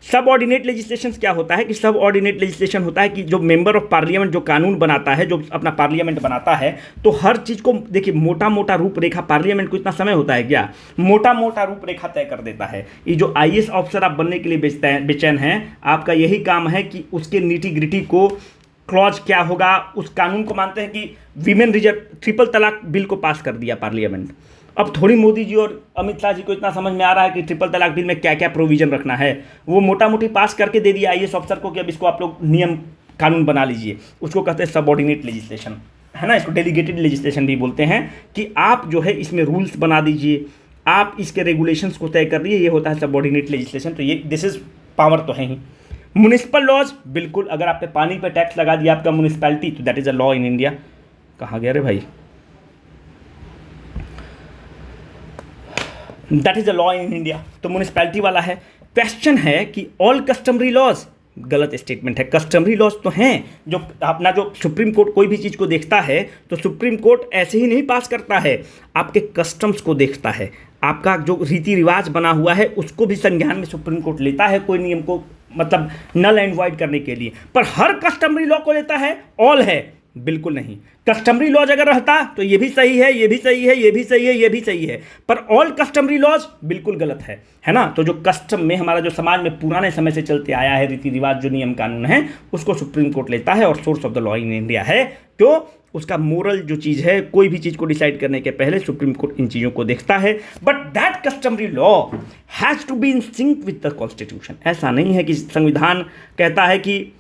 सब ऑर्डिनेट लेजिस्लेशन क्या होता है कि सब ऑर्डिनेट लेजिस्लेशन होता है कि जो मेंबर ऑफ पार्लियामेंट जो कानून बनाता है, जो अपना पार्लियामेंट बनाता है, तो हर चीज़ को देखिए मोटा मोटा रूपरेखा, पार्लियामेंट को इतना समय होता है क्या, मोटा मोटा रूपरेखा तय कर देता है। ये जो आईएएस ऑफिसर आप बनने के लिए बेचैन हैं, आपका यही काम है कि उसके नीटी ग्रिटी को, क्लॉज क्या होगा, उस कानून को मानते हैं कि विमेन रिजर्व, ट्रिपल तलाक बिल को पास कर दिया पार्लियामेंट। अब थोड़ी मोदी जी और अमित शाह जी को इतना समझ में आ रहा है कि ट्रिपल तलाक बिल में क्या क्या प्रोविजन रखना है, वो मोटा मोटी पास करके दे दिया आईएएस ऑफिसर को कि अब इसको आप लोग नियम कानून बना लीजिए। उसको कहते हैं सबऑर्डिनेट लेजिस्लेशन, है ना। इसको डेलीगेटेड लेजिस्लेशन भी बोलते हैं कि आप जो है इसमें रूल्स बना दीजिए, आप इसके रेगुलेशंस को तय कर दीजिए, ये होता है सबऑर्डिनेट लेजिस्लेशन। तो ये दिस इज पावर तो है ही। म्युनिसिपल लॉज, बिल्कुल, अगर आपने पानी पे टैक्स लगा दिया आपका म्युनिसिपैलिटी, तो that is a law in India. कहाँ गया रे भाई, that is a law in India, तो म्युनिसिपैलिटी वाला है। क्वेश्चन है कि ऑल कस्टमरी लॉज, गलत स्टेटमेंट है। कस्टमरी लॉज तो हैं, जो अपना जो सुप्रीम कोर्ट कोई भी चीज़ को देखता है तो सुप्रीम कोर्ट ऐसे ही नहीं पास करता है, आपके कस्टम्स को देखता है, आपका जो रीति रिवाज बना हुआ है उसको भी संज्ञान में सुप्रीम कोर्ट लेता है, कोई नियम को मतलब नल एंड वाइड करने के लिए। पर हर कस्टमरी लॉ को लेता है, ऑल है, बिल्कुल नहीं। कस्टमरी लॉज अगर रहता तो ये भी सही है, ये भी सही है, ये भी सही है, ये भी सही है, पर ऑल कस्टमरी लॉज बिल्कुल गलत है ना। तो जो कस्टम में हमारा जो समाज में पुराने समय से चलते आया है रीति रिवाज, जो नियम कानून है, उसको सुप्रीम कोर्ट लेता है और source of the law in India है। क्यों? उसका मोरल जो चीज़ है, कोई भी चीज़ को डिसाइड करने के पहले सुप्रीम कोर्ट इन चीज़ों को देखता है। But that customary law has to be in sync with the constitution. ऐसा नहीं है कि संविधान कहता है कि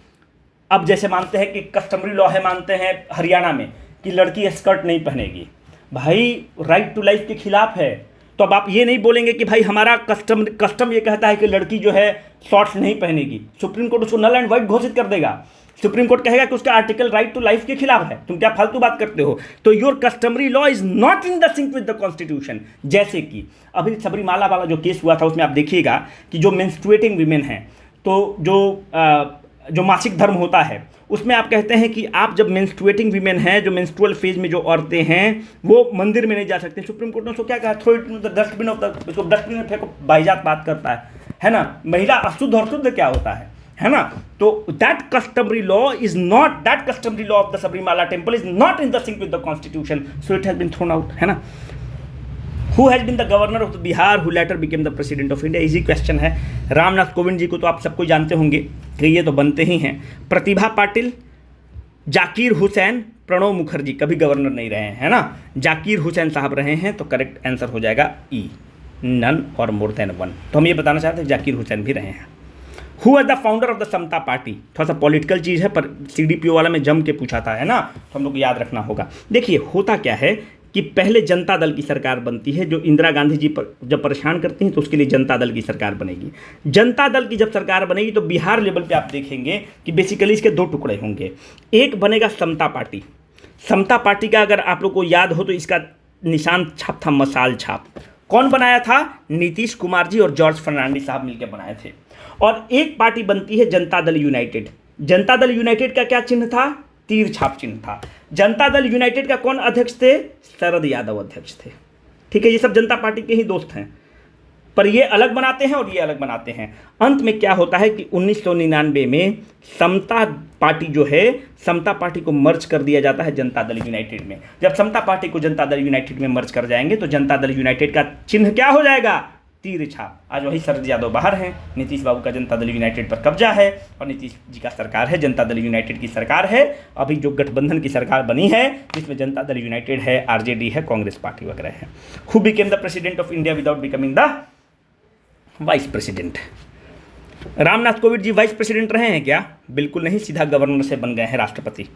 अब जैसे मानते हैं कि कस्टमरी लॉ है, मानते हैं हरियाणा में कि लड़की स्कर्ट नहीं पहनेगी, भाई राइट टू लाइफ के खिलाफ है। तो अब आप ये नहीं बोलेंगे कि भाई हमारा कस्टम ये कहता है कि लड़की जो है शॉर्ट्स नहीं पहनेगी, सुप्रीम कोर्ट उसको नल एंड वाइड घोषित कर देगा। सुप्रीम कोर्ट कहेगा कि उसका आर्टिकल राइट टू लाइफ के खिलाफ है, तुम क्या फालतू बात करते हो। तो your customary law is not in the sync with the constitution. जैसे कि अभी सबरीमाला वाला जो केस हुआ था, उसमें आप देखिएगा कि जो मेंस्ट्रुएटिंग वीमेन हैं, तो जो मासिक धर्म होता है, उसमें आप कहते हैं कि आप जब मेंस्ट्रुएटिंग वीमेन हैं, जो मेंस्ट्रुअल फेज में जो औरतें हैं, वो मंदिर में नहीं जा सकते। सुप्रीम कोर्ट ने उसको क्या कहा, throw it in the dustbin of the, इसको डस्टबिन में फेंको, बाईजात बात करता है ना। महिला अशुद्ध और शुद्ध क्या होता है ना। तो that customary law is not, that customary law of the Sabarimala temple is not in the sync with the constitution, so it has been thrown out, है ना। Who has been the governor of the Bihar who later became the president of India? Easy question है। रामनाथ कोविंद जी को तो आप सबको जानते होंगे कि ये तो बनते ही हैं। प्रतिभा पाटिल, जाकिर हुसैन, प्रणब मुखर्जी कभी गवर्नर नहीं रहे हैं, है ना। जाकिर हुसैन साहब रहे हैं, तो करेक्ट आंसर हो जाएगा ई, नन और मोर देन वन। तो हम ये बताना चाहते हैं जाकिर हुसैन भी रहे हैं। Who are the founder of the Samata party? थोड़ा सा पॉलिटिकल चीज़ है, पर CDPO वाला में जम के पूछा था, है ना, तो हम लोग याद रखना होगा। देखिए होता क्या है कि पहले जनता दल की सरकार बनती है, जो इंदिरा गांधी जी पर जब परेशान करती हैं तो उसके लिए जनता दल की सरकार बनेगी। जनता दल की जब सरकार बनेगी तो बिहार लेवल पे आप देखेंगे कि बेसिकली इसके दो टुकड़े होंगे। एक बनेगा समता पार्टी। समता पार्टी का अगर आप लोग को याद हो तो इसका निशान छाप था मशाल छाप। कौन बनाया था? नीतीश कुमार जी और जॉर्ज फर्नांडिस साहब मिलकर बनाए थे। और एक पार्टी बनती है जनता दल यूनाइटेड। जनता दल यूनाइटेड का क्या चिन्ह था? तीर छाप चिन्ह था। जनता दल यूनाइटेड का कौन अध्यक्ष थे? शरद यादव अध्यक्ष थे। ठीक है, ये सब जनता पार्टी के ही दोस्त हैं, पर ये अलग बनाते हैं और ये अलग बनाते हैं। अंत में क्या होता है कि 1999 में समता पार्टी जो है, समता पार्टी को मर्ज कर दिया जाता है जनता दल यूनाइटेड में। जब समता पार्टी को जनता दल यूनाइटेड में मर्ज कर जाएंगे तो जनता दल यूनाइटेड का चिन्ह क्या हो जाएगा? तीर छाप। आज वही शरद यादव बाहर हैं, नीतीश बाबू का जनता दल यूनाइटेड पर कब्जा है और नीतीश जी का सरकार है, जनता दल यूनाइटेड की सरकार है। अभी जो गठबंधन की सरकार बनी है जिसमें जनता दल यूनाइटेड है, RJD है, कांग्रेस पार्टी वगैरह है। Who became the president of India without becoming the vice president? Ramnath Kovind ji vice president रहे हैं क्या? बिल्कुल नहीं, सीधा गवर्नर से बन गए हैं राष्ट्रपति।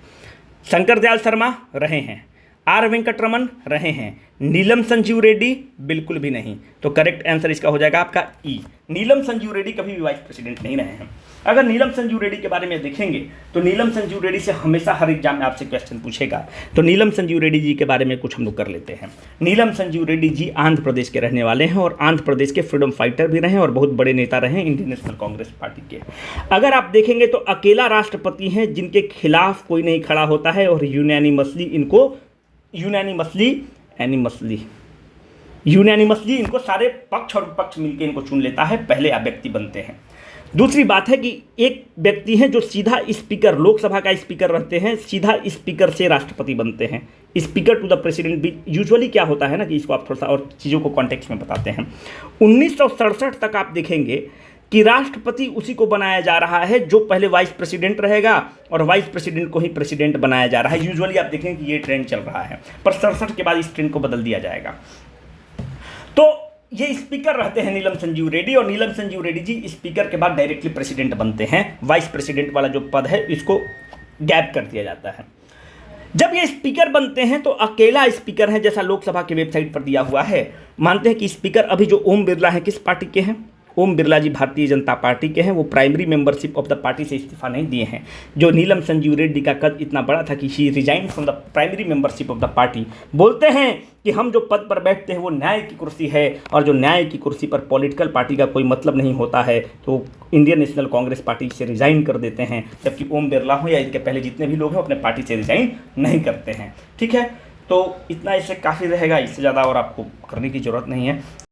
शंकर दयाल शर्मा रहे हैं, R वेंकटरमन रहे हैं, नीलम संजीव रेड्डी बिल्कुल भी नहीं। तो करेक्ट आंसर इसका हो जाएगा आपका ई। नीलम संजीव रेड्डी कभी भी वाइस प्रेसिडेंट नहीं रहे हैं। अगर नीलम संजीव रेड्डी के बारे में देखेंगे तो नीलम संजीव रेड्डी से हमेशा हर एग्जाम में आपसे क्वेश्चन पूछेगा, तो नीलम संजीव रेड्डी जी के बारे में कुछ हम लोग कर लेते हैं। नीलम संजीव रेड्डी जी आंध्र प्रदेश के रहने वाले हैं और आंध्र प्रदेश के फ्रीडम फाइटर भी रहे और बहुत बड़े नेता रहे इंडियन नेशनल कांग्रेस पार्टी के। अगर आप देखेंगे तो अकेला राष्ट्रपति हैं जिनके खिलाफ कोई नहीं खड़ा होता है और यूनानिमसली इनको सारे पक्ष और विपक्ष मिलकर इनको चुन लेता है, पहले आप व्यक्ति बनते हैं। दूसरी बात है कि एक व्यक्ति है जो सीधा स्पीकर, लोकसभा का स्पीकर रहते हैं, सीधा स्पीकर से राष्ट्रपति बनते हैं। स्पीकर टू द प्रेसिडेंट भी यूजुअली क्या होता है ना, कि इसको आप थोड़ा सा और चीज़ों को कॉन्टेक्स्ट में बताते हैं। 1967 तक आप देखेंगे कि राष्ट्रपति उसी को बनाया जा रहा है जो पहले वाइस प्रेसिडेंट रहेगा और वाइस प्रेसिडेंट को ही प्रेसिडेंट बनाया जा रहा है। यूजुअली आप देखेंगे कि ये ट्रेंड चल रहा है, पर 67 के बाद इस ट्रेंड को बदल दिया जाएगा। तो ये स्पीकर रहते हैं नीलम संजीव रेड्डी, और नीलम संजीव रेड्डी जी स्पीकर के बाद डायरेक्टली प्रेसिडेंट बनते हैं। वाइस प्रेसिडेंट वाला जो पद है इसको गैप कर दिया जाता है। जब ये स्पीकर बनते हैं तो अकेला स्पीकर है, जैसा लोकसभा की वेबसाइट पर दिया हुआ है। मानते हैं कि स्पीकर अभी जो ओम बिरला है किस पार्टी के हैं? ओम बिरला जी भारतीय जनता पार्टी के हैं, वो primary membership of the party से इस्तीफा नहीं दिए हैं। जो नीलम संजीव रेड्डी का कद इतना बड़ा था कि she resign from the primary membership of the party. बोलते हैं कि हम जो पद पर बैठते हैं वो न्याय की कुर्सी है, और जो न्याय की कुर्सी पर पॉलिटिकल पार्टी का कोई मतलब नहीं होता है, तो इंडियन नेशनल कांग्रेस पार्टी से रिजाइन कर देते हैं। जबकि ओम बिरला हो या इनके पहले जितने भी लोग हैं अपने पार्टी से रिजाइन नहीं करते हैं। ठीक है, तो इतना इससे काफ़ी रहेगा, इससे ज़्यादा और आपको करने की ज़रूरत नहीं है।